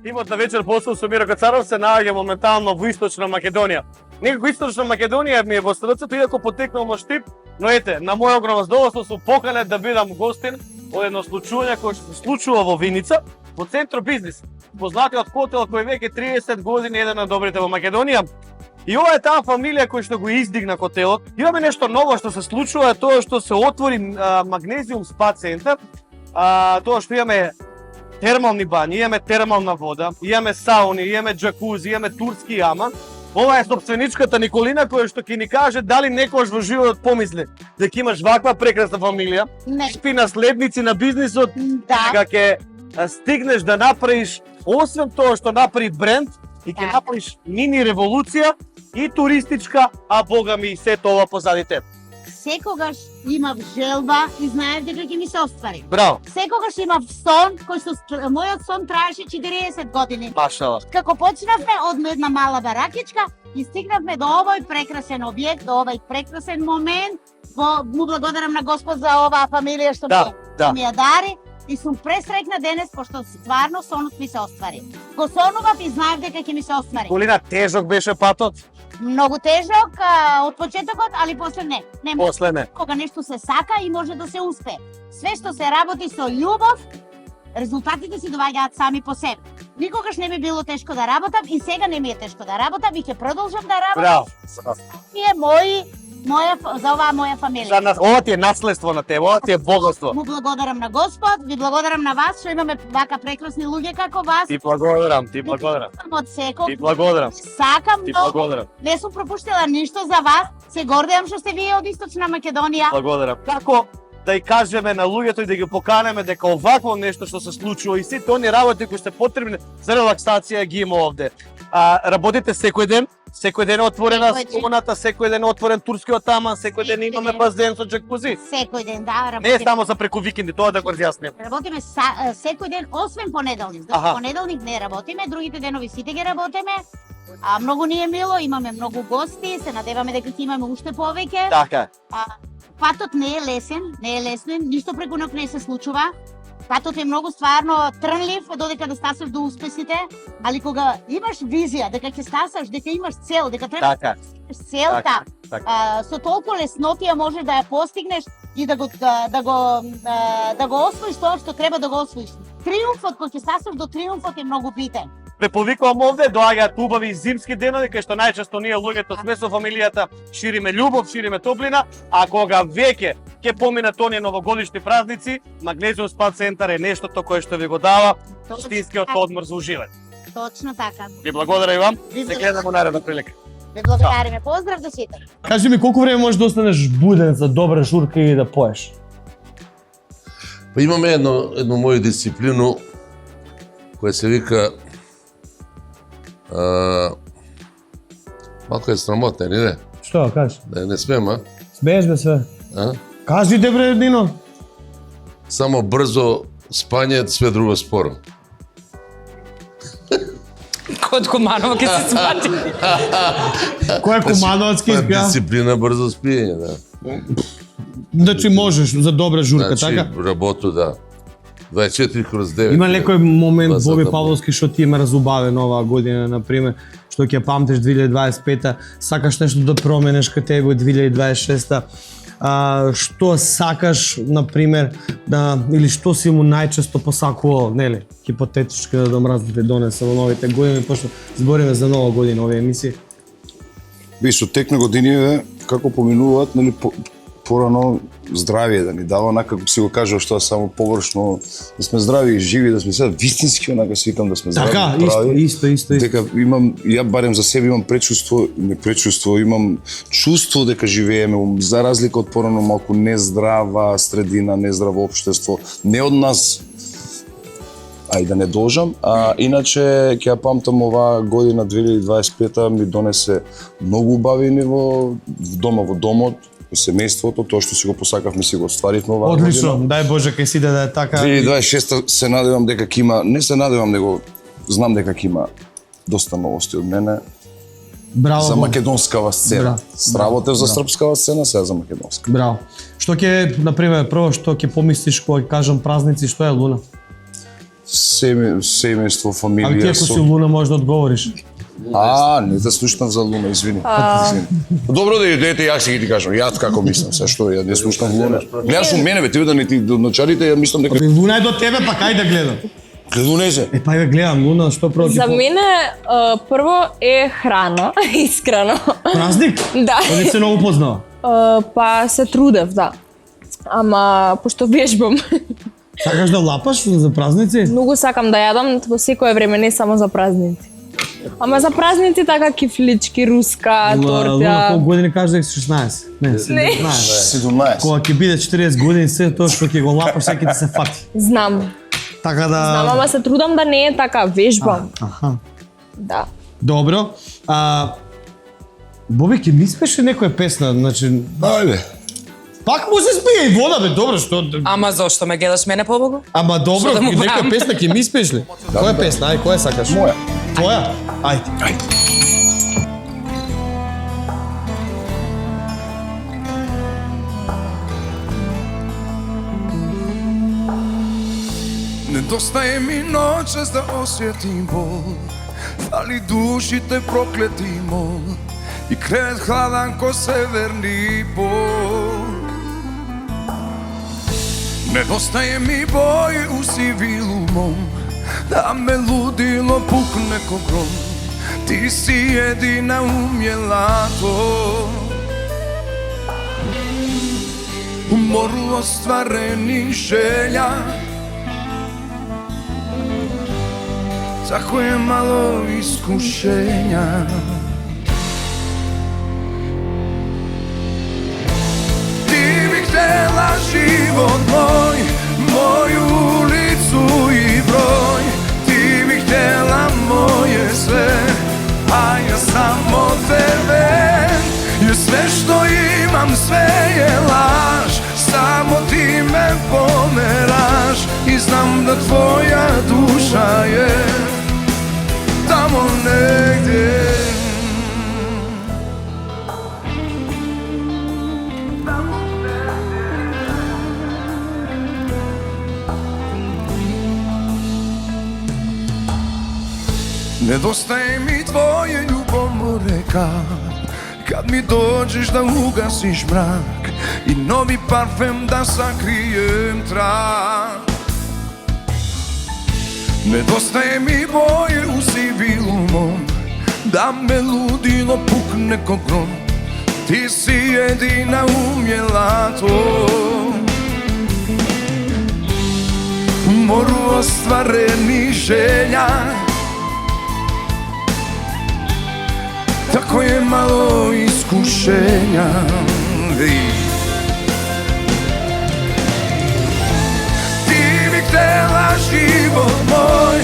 Тимот на вечер посол со Миро Кацаров се наоѓа моментално во Источна Македонија. Некако Источна Македонија ми е во срцето, иако потекнал во Штип, но ете, на мој огромно задоволство сум поканет да бидам гостин од едно случување кој што се случува во Виница, во Центро Бизнис, познатиот хотел кој веќе 30 години е еден од добрите во Македонија. И ова е таа фамилија кој што го издигна хотелот. Имаме нешто ново што се случува, тоа што се отвори Магнезиум спа центар, тоа што имаме термални бањи, имаме термална вода, имаме сауни, имаме джакузи, имаме турски јама. Ова е собственичката Николина која што ќе ни каже дали некојаш во животот помисли дека имаш ваква прекрасна фамилија, спи наследници на бизнисот, дека ќе стигнеш да направиш, освен тоа што направи бренд, и ќе направиш мини револуција и туристичка, а бога ми и сето ова позади теб. Секогаш имав желба и знаев дека ќе ми се оствари. Браво. Секогаш имав сон, кој што мојот сон траеше 40 години. Машала. Како почнавме од една мала баракичка и стигнавме до овој прекрасен објект, до овој прекрасен момент. Му благодарам на Господ за оваа фамилија што ми ја дари. И сум пресреќна денес, пошто стварно сонот ми се оствари. Го сонував и знаев дека ќе ми се оствари. Колина, тежок беше патот? Многу тежок од почетокот, али после не. После не. Кога нешто се сака и може да се успее. Све што се работи со љубов, резултатите си доаѓаат сами по себе. Никогаш не ми било тешко да работам и сега не ми е тешко да работам и ќе продолжам да работам. Браво. И е за оваа моја фамилија. Ова ти е наследство на тебе, ова ти е богатство. Му благодарам на Господ, ви благодарам на вас што имаме вака прекрасни луѓе како вас. Ти благодарам, ти благодарам. Од секој. Ти благодарам. Сакам Ти многу. благодарам. Не сум пропуштила ништо за вас. Се гордеам што сте вие од Источна Македонија. Благодарам. Како да и кажеме на луѓето и да ги поканеме дека овакво нешто што се случува и сите они работи кои се потребни за релаксација ги има овде. Работите секој ден е отворена сауната, секој ден е отворен турскиот таман, секој ден имаме базен со джакузи. Секој ден, да, работиме. Не е само за преку викенди, тоа да го разјасним. Работиме секој ден, освен понеделник. Понеделник не работиме, другите денови сите ги работиме. Многу ни е мило, имаме многу гости, се надеваме дека ќе имаме уште повеќе. Така. Патот не е лесен, ништо преку ног не се случува. Патот е многу стварно трнлив додека да стасаш до успесите, али кога имаш визија дека ќе стасаш, дека имаш цел, дека треба да имаш целта, со толку леснотија можеш да ја постигнеш и да го освоиш тоа што треба да го освоиш. Триумфот кој ќе стасаш до триумфот е многу битен. Преповикувам овде, доаѓаат убави зимски денови, кај што најчесто ние луѓето сме со фамилијата, шириме љубов, шириме топлина, а кога веќе ќе поминат оние новогодишни празници, Магнезиум спа центар е нештото кое што ви го дава вистинскиот одмор за уживање. Точно така. Ви благодарам, се гледаме во наредна прилика. Ви благодариме. Поздрав до сите. Кажи ми, колку време можеш да останеш буден за добра журка и да поеш? Па имаме едно моја дисциплину која се вика малко е срамотна, или не? Што, кажеш? Да не смем, а? Смееш бе све. Кажи де бре, Нино. Само брзо спање, све друго споро. Код Куманова ке се свати. Кој е Кумановски испија? Дисциплина, брзо спиење, да. Значи можеш за добра журка, значи, така? Работу, да. 24/9. Има некој момент Боби Павловски што ти ме разубавен оваа година, например, што ќе памтиш 2025-та, сакаш нешто да променеш кај тебе од 2026-та. Што сакаш, например, или што си му најчесто посакувал, нели, хипотетички да мразите донесе во новите години, пошто збориме за нова година овие емисии. Би со тек на години како поминуваат, нели, порано здравие да ни дава, онака како си го кажав што само површно, да сме здрави и живи, да сме сега вистински онака свикам да сме здрави. Така, исто. Дека имам, ја барем за себе имам имам чувство дека живееме за разлика од порано малку нездрава средина, нездраво општество, не од нас ај да не должам, а иначе ќе ја памтам оваа година 2025 ми донесе многу убавини во домот, во семејството, тоа што си го посакавме си го остваривме оваа година. Одлично, дај Боже кај си да е така. 2026 се надевам дека ќе има, не се надевам, него знам дека ќе има доста новости од мене. Браво. За македонскава сцена. Браво. Сработев за српскава сцена, сега за македонска. Браво. Што ќе, например, прво што ќе помислиш кога кажам празници, што е Луна? Семејство, фамилија. А ти ако си Луна можеш да одговориш. Не те слушнав за Луна, извини. Добро да идете, јас ќе ти кажам. Јас како мислам, се што ја не слушнав Луна. Гледаш у мене бе, ти да не ти доночарите, ја мислам дека Луна е до тебе, па кај да гледам? Гледуне се. Па ја гледам Луна, што прво За мене прво е храна, искрено. Празник? Да. Оди се многу познава. Па се трудев, да. Ама пошто вежбам. Сакаш да лапаш за празници? Многу сакам да јадам во секое време, не само за празници. Ама за празници така кифлички, руска, Луна, торта. колку години кажеш дека си 16? Не, 17. Кога ќе биде 40 години, се тоа што ќе го лапаш, секи ти се фати. Знам. Така да... Знам, ама се трудам да не е така, вежбам. Аха. Да. Добро. Боби, ќе ми испеше некоја песна, значи... Ајде. Пак му се спие и вода, бе, добро, што... Ама зошто ме гледаш мене побогу? Ама добро, Што да му некоја правам? песна ќе ми испееш ли? Која песна? Ај, која сакаш? Моја. Твоја? Ајде. Недостае ми ноќес да осетим бол, фали душите проклети мол и кревет хладан ко северни пол. Недостае ми бој у сивил умом, да ме лудило пукне ко гром. Ти си едина умјелато, уморло стварени желја, tako je malo iskušenja. Ti bi htjela život moj, moju ulicu i broj. Ti bi htjela moje sve, a ja samo tebe. Jer sve što imam, sve je laž. Samo ti me pomeraš i znam da tvoja duša je tamo negdje. Nedostaje mi tvoje ljubomno reka, kad mi dođeš da ugasiš mrak i novi parfem da sakrijem trak. Nedostaje mi boje u sivilu mom, da me ludilo pukne ko grom. Ti si jedina umjela to, moru ostvarenih želja. Tako je malo iskušenja. Ti bi htjela život moj,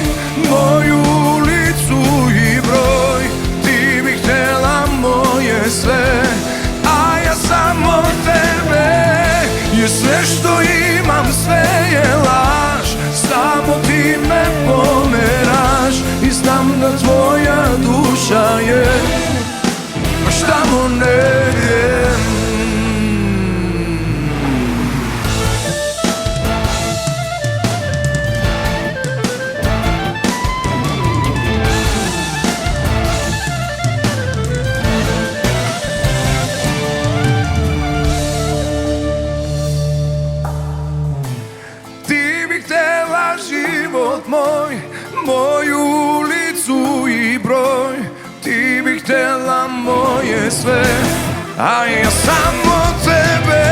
moju ulicu i broj. Ti bi htjela moje sve, a ja samo tebe. Jer sve što imam, sve je laž. Samo ti me pomeraš i znam da tvoja duša je baš tamo negdje. Ti bi htjela život moj, moju ulicu i broj. Ti bi htjela moje sve, a ja samo tebe.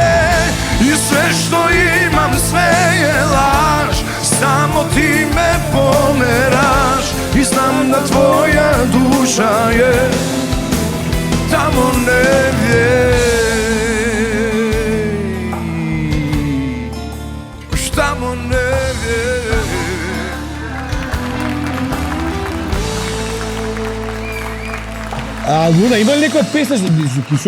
I sve što imam, sve je laž. Samo ti me pomeraš i znam da tvoja duša je tamo negdje. Tamo negdje. Луна, има ли некоја песна што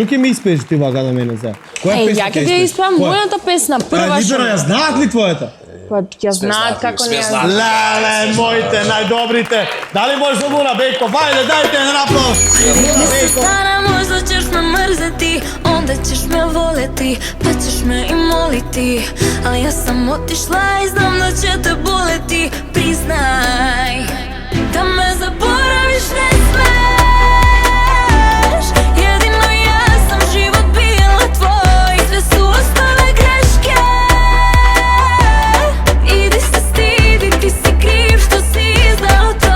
ќе ми испееш ти вака на мене сега? Ја ќе ја испеам мојата песна, прва што. Ја знаат ли твојата? Па ќе знаат како не ја. Леле, моите најдобрите. Дали можеш за Луна Бејков? Ајде, дајте на наплав. Луна Бејков. Стана možda ćeš me mrzeti, onda ćeš me voleti, pa ćeš me i moliti. Ali ja sam otišla i znam da će te boleti. Priznaj da me zaboraviš ne smeš. Jedino ja sam život bila tvoj, sve su ostale greške. Idi se stidi, ti si kriv što si izdao to.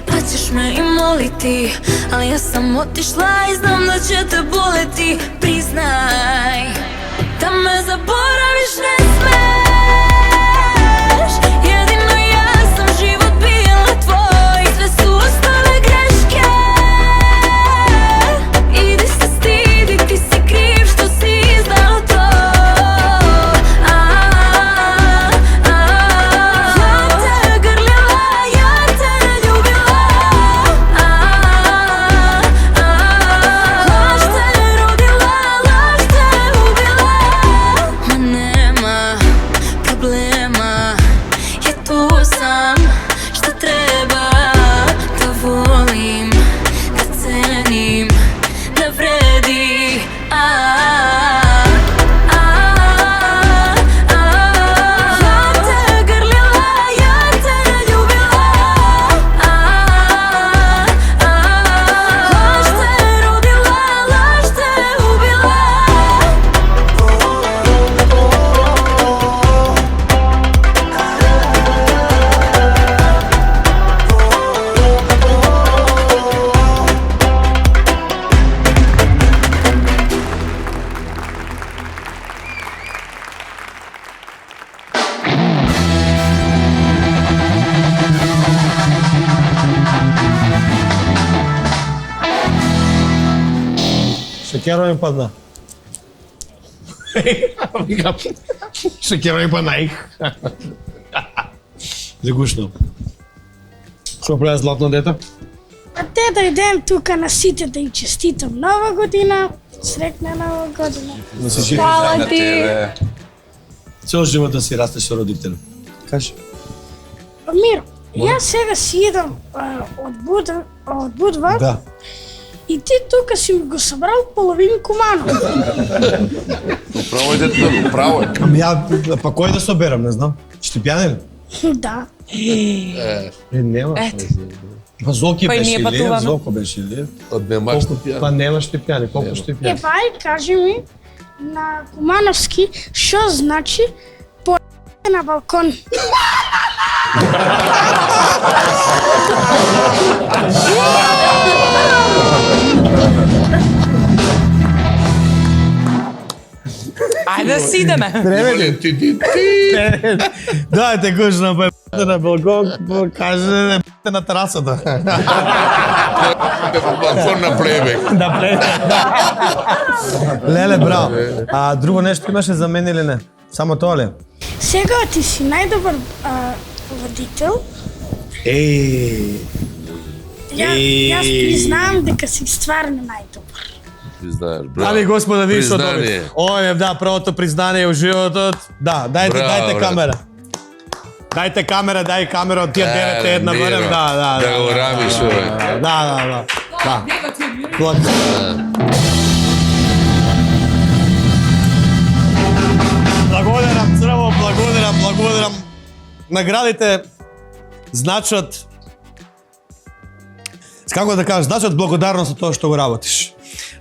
Pa ćeš me i moliti, ali ja sam otišla i znam da će te boleti. Priznaj da me zaboraviš ne smeš. Jedino ja sam život bila tvoj, sve su ostale greške. Idi se stidi, ti si kriv što si izdao to. Шекерот ми падна. Шекерот ми падна. Загушно. Што прави златно дете? А те да идем тука на сите да им честитам нова година. Срекна нова година. Фала ти. Цел живот да си растеш со родител. Кажи. Миро, јас сега си идам од Будва. Да. И ти тука си го собрал половин кумано. Управо е дете, управо е. Ами ја, па кој да соберам, не знам. Штипјани ли? Да. Нема. Па Зоки Па и беше ние ли? патуваме. Зоко беше ли? Од нема Штипјани. Па нема Штипјани, колку Штипјани? Па ај, кажи ми на кумановски што значи по на балкон. Ајде да си идеме. Дајте гушна па на балкон, каже на терасата. Балкон на плейбек. Да, плейбек. Леле, браво. А друго нешто имаше за мене или не? Само тоа ли? Сега ти си најдобар водител. Јас признавам дека си стварно најдобар. Признаеш, браво. Ами господа, ви што Признание. добри. Ој е, да, првото признание у животот. Да, дајте Браво, камера. Дајте камера, дај камера, од тие дерете една Миро, барем, да. Да го рамиш овој. Да. Благодарам, Црво, благодарам. Наградите значат Како да кажеш, значи од благодарност од тоа што го работиш.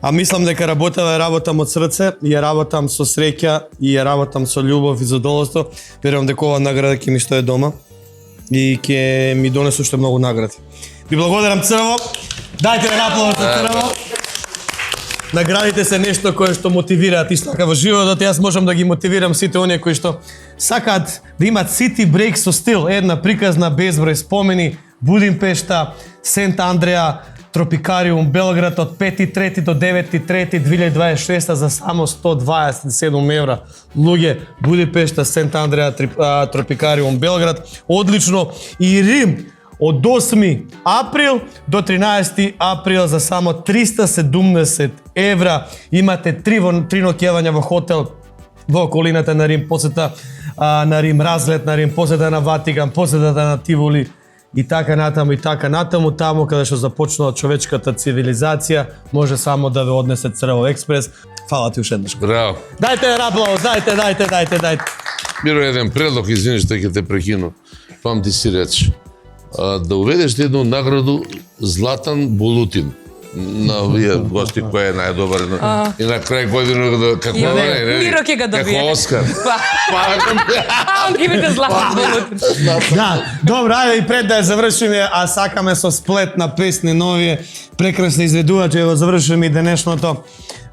А мислам дека работава работам од срце, и ја работам со среќа, и ја работам со љубов и задоволство. Верувам дека ова награда ќе ми стои дома и ќе ми донесе уште многу награди. Ви благодарам, Црво. Дајте на аплауз за Црво. Наградите се нешто кое што мотивираат исто така во животот. Јас можам да ги мотивирам сите оние кои што сакаат да имат city break со стил, една приказна безброј спомени, Будимпешта, Сент Андреа, Тропикариум, Белград од 5.3 до 9.3.2026 за само 127 евра. Луѓе, Будимпешта, Сент Андреа, Тропикариум, Белград, одлично. И Рим од 8 април до 13 април за само 370 евра. Имате 3 ноќевања во хотел во околината на Рим, посета на Рим, разлет на Рим, посета на Ватикан, посетата на Тиволи и така натаму, таму каде што започнала човечката цивилизација, може само да ве однесе Црво експрес. Фала ти уште еднаш. Браво. Дајте аплауз, дајте. Миро, еден предлог, извини што ќе те прекину. Вам ти си рече. Да уведеш едну награду Златан Булутин на вие гости кој е најдобар и на крај година како Миро ќе го добие. Како Оскар. Он ќе биде Златан Булутин. Да, добро, ајде и пред да ја завршиме, а сакаме со сплет на песни нови, прекрасни изведувачи, да завршиме и денешното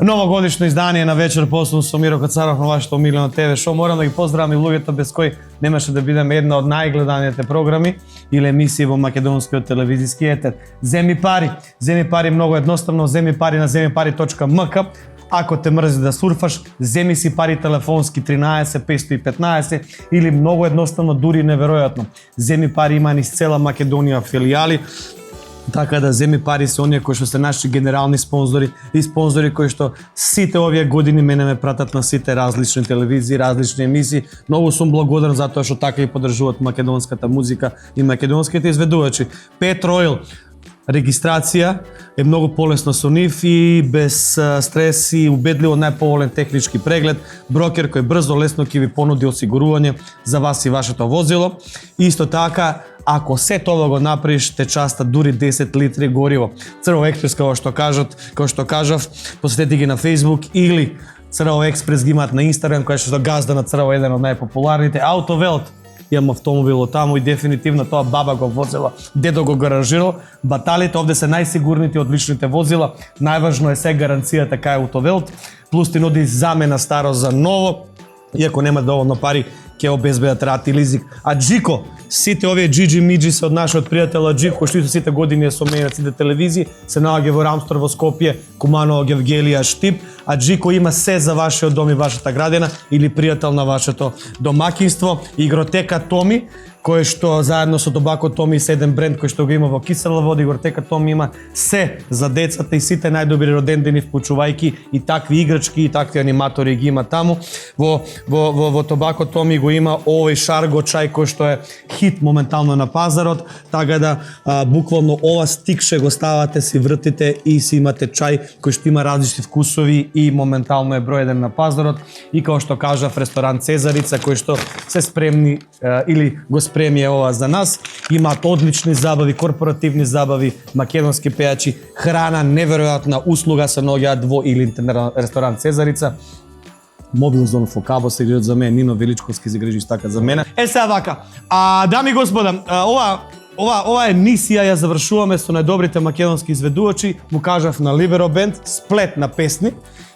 новогодишно издание на Вечер по 8 со Миро Кацаров на вашето омилено ТВ шоу. Морам да ги поздравам и луѓето без кои немаше да бидеме една од најгледаните програми или емисии во македонскиот телевизиски етер. Земи пари многу едноставно, земи пари на zemipari.mk. Ако те мрзи да сурфаш, земи си пари телефонски 13 515 или многу едноставно, дури неверојатно. Земи пари има низ цела Македонија филијали. Така да земи пари се оние кои што се наши генерални спонзори и спонзори кои што сите овие години мене ме пратат на сите различни телевизии, различни емисии. Многу сум благодарен затоа што така и поддржуваат македонската музика и македонските изведувачи. Петроил регистрација е многу полесно со нив и без стрес и убедливо најповолен технички преглед. Брокер кој брзо, лесно ќе ви понуди осигурување за вас и вашето возило. Исто така, ако се тоа го направиш, те часта дури 10 литри гориво. Црво експрес, како што кажав, посетете ги на Facebook или Црво експрес ги имаат на Инстаграм, која што газда на Црво еден од најпопуларните. Автовелт, имам автомобил таму и дефинитивно тоа баба го возела, дедо го гаражирал. Баталите овде се најсигурните од личните возила. Најважно е се гаранцијата кај Автовелт, плюс ти нуди замена старо за ново. Иако нема доволно пари, ќе обезбедат рат и лизик. А Джико, сите овие Джиджи Миджи се од нашиот пријател Джико, што сите години е со мене на сите телевизии, се наоѓа во Рамстор во Скопје, Куманово, Гевгелија, Штип, а Джико има се за вашиот дом и вашата градина или пријател на вашето домакинство. Игротека Томи, кој што заедно со Тобако Томи и седен бренд кој што го има во кисела вода, Игротека Томи има се за децата и сите најдобри родендени вклучувајќи и такви играчки и такви аниматори ги има таму. Во Тобако Томи го има овој шарго чај кој што е хит моментално на пазарот, така да буквално ова стикше го ставате, си вртите и си имате чај кој што има различни вкусови и моментално е број еден на пазарот. И како што кажав, ресторан Цезарица кој што се спремни или го спреми ова за нас. Имаат одлични забави, корпоративни забави, македонски пејачи, храна, неверојатна услуга се наоѓаат во или интернет ресторан Цезарица. Мобил зон Фокабо се играат за мене, Нино Величковски се грижи така за мене. Сега вака, дами и господа, ова емисија ја завршуваме со најдобрите македонски изведувачи, му кажав на Либеро Бенд, сплет на песни,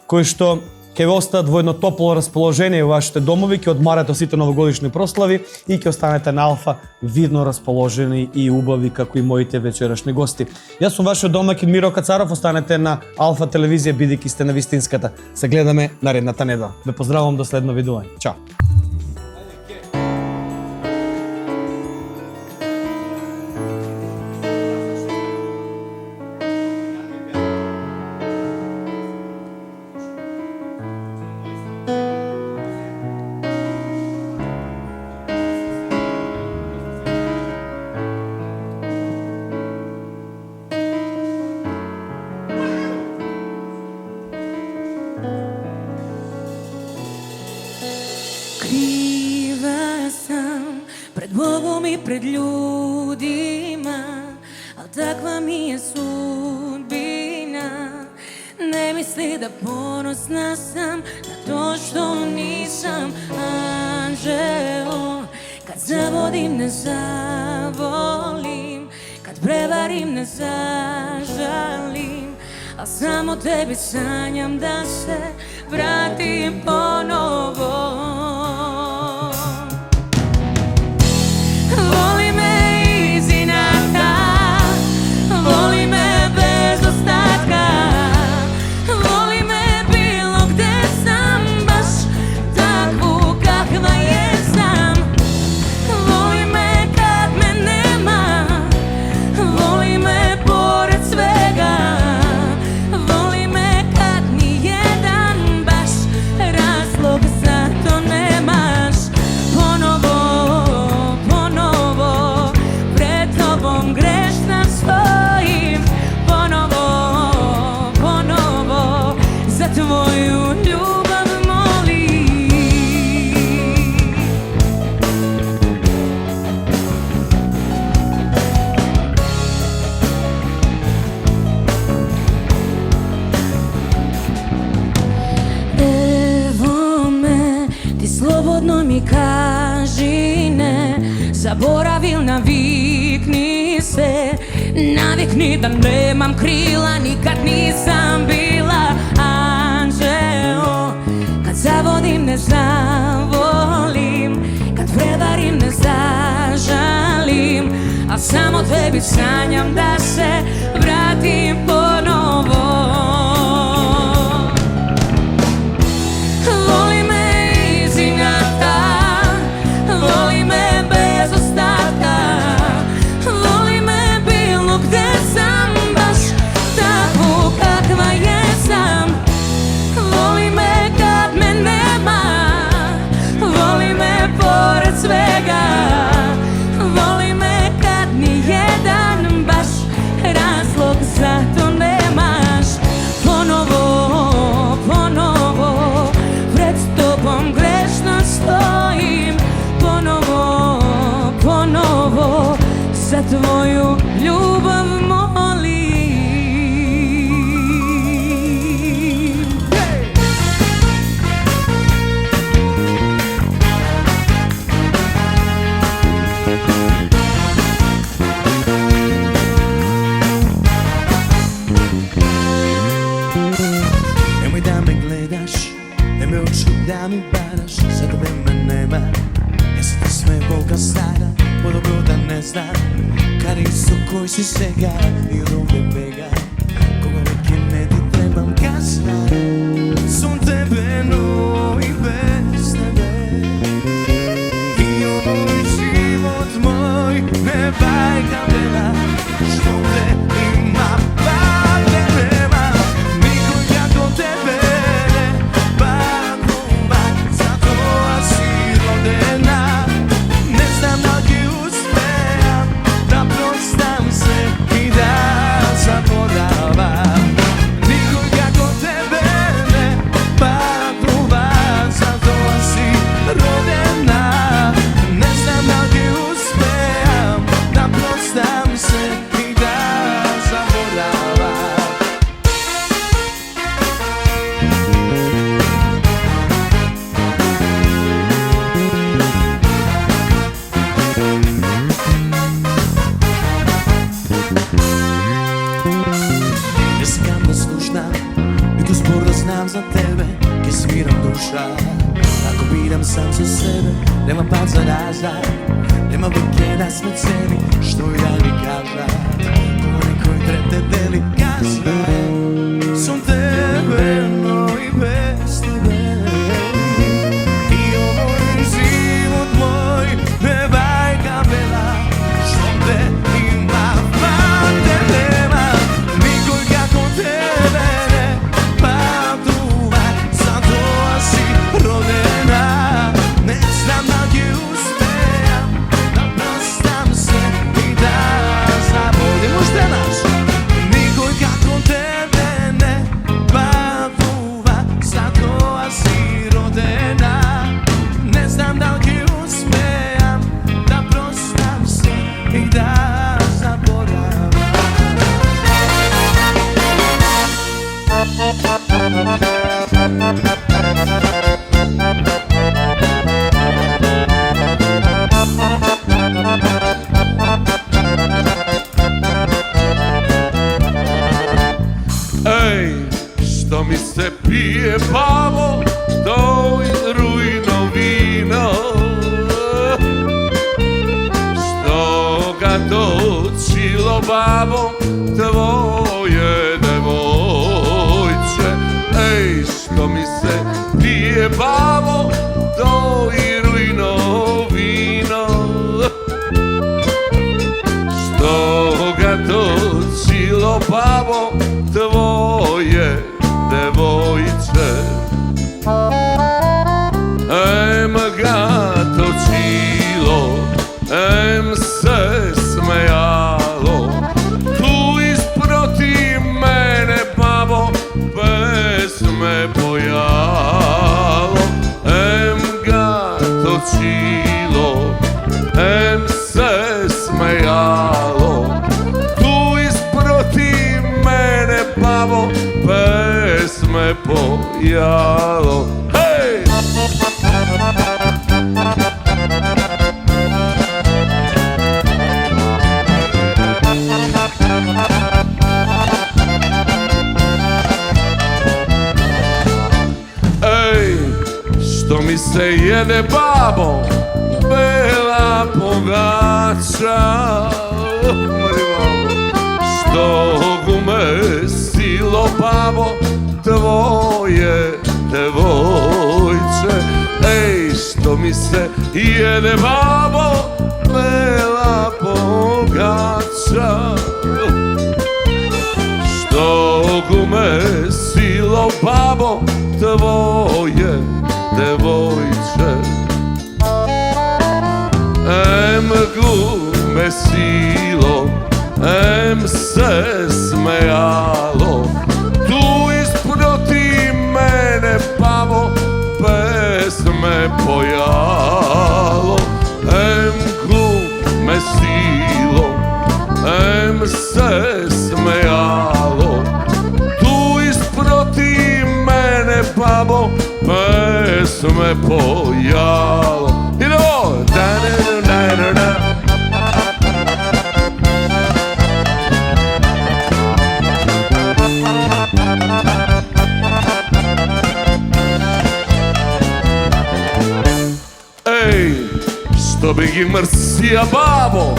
кои што ќе ве остаат во едно топло расположение во вашите домови, ќе одмарате сите новогодишни прослави и ќе останете на Алфа видно расположени и убави како и моите вечерашни гости. Јас сум вашиот домакин Миро Кацаров, останете на Алфа телевизија бидејќи сте на вистинската. Се гледаме наредната недела. Ве поздравувам до следно видување. Чао. Крива сам пред Богом и пред људима, ал takva mi je sudbina. Ne misli da ponosna sam na to što nisam anđeo. Kad zavodim ne zavolim, kad prevarim ne zažalim, a samo tebi sanjam da se vratim ponovo. Voli me iz inata, voli me bez ostatka, voli me bilo gde sam, baš takvu kakva jesam. Voli me kad me nema, voli me pored svega, voli me kad nijedan baš razlog za to nemaš. Ponovo, ponovo, pred tobom grešna stojim. Ponovo, ponovo, za tvoju ljubav molim. Evo me, ti slobodno mi kaži ne, zaboravil, navikni se, navikni da nemam krila, nikad nisam bila anđeo. Kad zavodim ne zavolim, kad prevarim ne zažalim, a samo tebi sanjam da se vratim ponovo. Voli me iz inata, voli me bez ostatka, voli me bilo gde sam, baš takvu kakva jesam. Voli me kad me nema, voli me pored svega, voli me kad nijedan baš razlog za to nemaš. Ponovo, ponovo, pred tobom grešno stojim. Ponovo, ponovo, za tvoju ljubav molim. Nemoj da me gledaš, nemoj oči da mi badaš, za tebe me nema. Ja sam ti sve Boga stara, podobro da ne znam kad isto koji si sega i od ovdje bega. Koga veke ne ti trebam kasna, sam tebe no i bez tebe. I ovoj život moj ne bajka bela, što te ima pa te nema. Niko kako tebe ne bakuva, zato si rodena. Ne znam da li uspejam da prostam se i da zaboravam. Niko kako tebe ne bakuva, zato si rodena. Ne znam da li uspejam da prostam se i da zaboravam. Ja se kam da slušam i tu spor da znam za tebe, ke sviram duša. Ako biram sam za sebe, nema pad za nazad, nema veke da sme celi, što ja mi kaža. Ko nekoj trete deli kazna, sam tebe no i bez tebe. I ovoj život moj ne bajka bela, što te ima pa te nema. Niko kako tebe ne pamtuva, zato si rodena. Ne znam da li uspejam da prostam se i da zaboravim. Možda naš, niko kako tebe babo, tvoje devojče. Ej, što mi se pije, babo, to i rujno vino. Što ga točilo, babo, tvoje devojče. Em ga točilo, em se smejalo, tu isproti mene, babo, pesme pojalo. Em ga točilo, em se smejalo, tu isproti mene, babo, pesme pojalo. Hej! Ej, što mi se jede, babo, bela pogača. Što gume silo, babo, tvoje devojče. Ej, što mi se jede, babo, bela pogača. Što gume silo, babo, tvoje devojče. Em gume silo, em se smejalo, tu isproti mene, babo, pesme pojalo. Em gume silo, em se smejalo, tu isproti mene, babo, pesme pojalo. Idemo! Da-da-da-da-da-da. Ej, što bi gi mrsija, babo,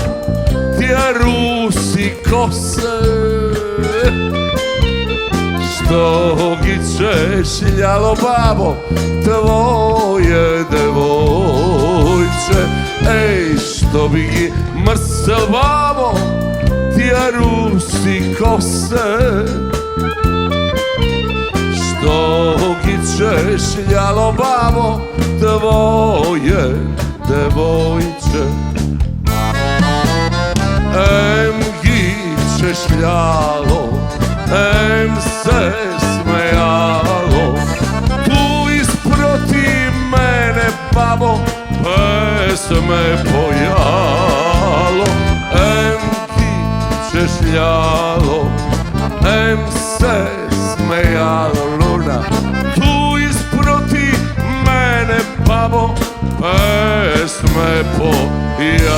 tja rusi kose. Što gi češljalo, babo, tvoje devojče. Ej, što bi gi mrsel, babo, tja rusi kose. Što gi češljalo, babo, tvoje devojče. Em gi češljalo, em se smejalo, tu isproti mene, babo, pesme pojalo. Em gi češljalo, em se smejalo, luna, tu isproti mene, babo, pesme pojalo.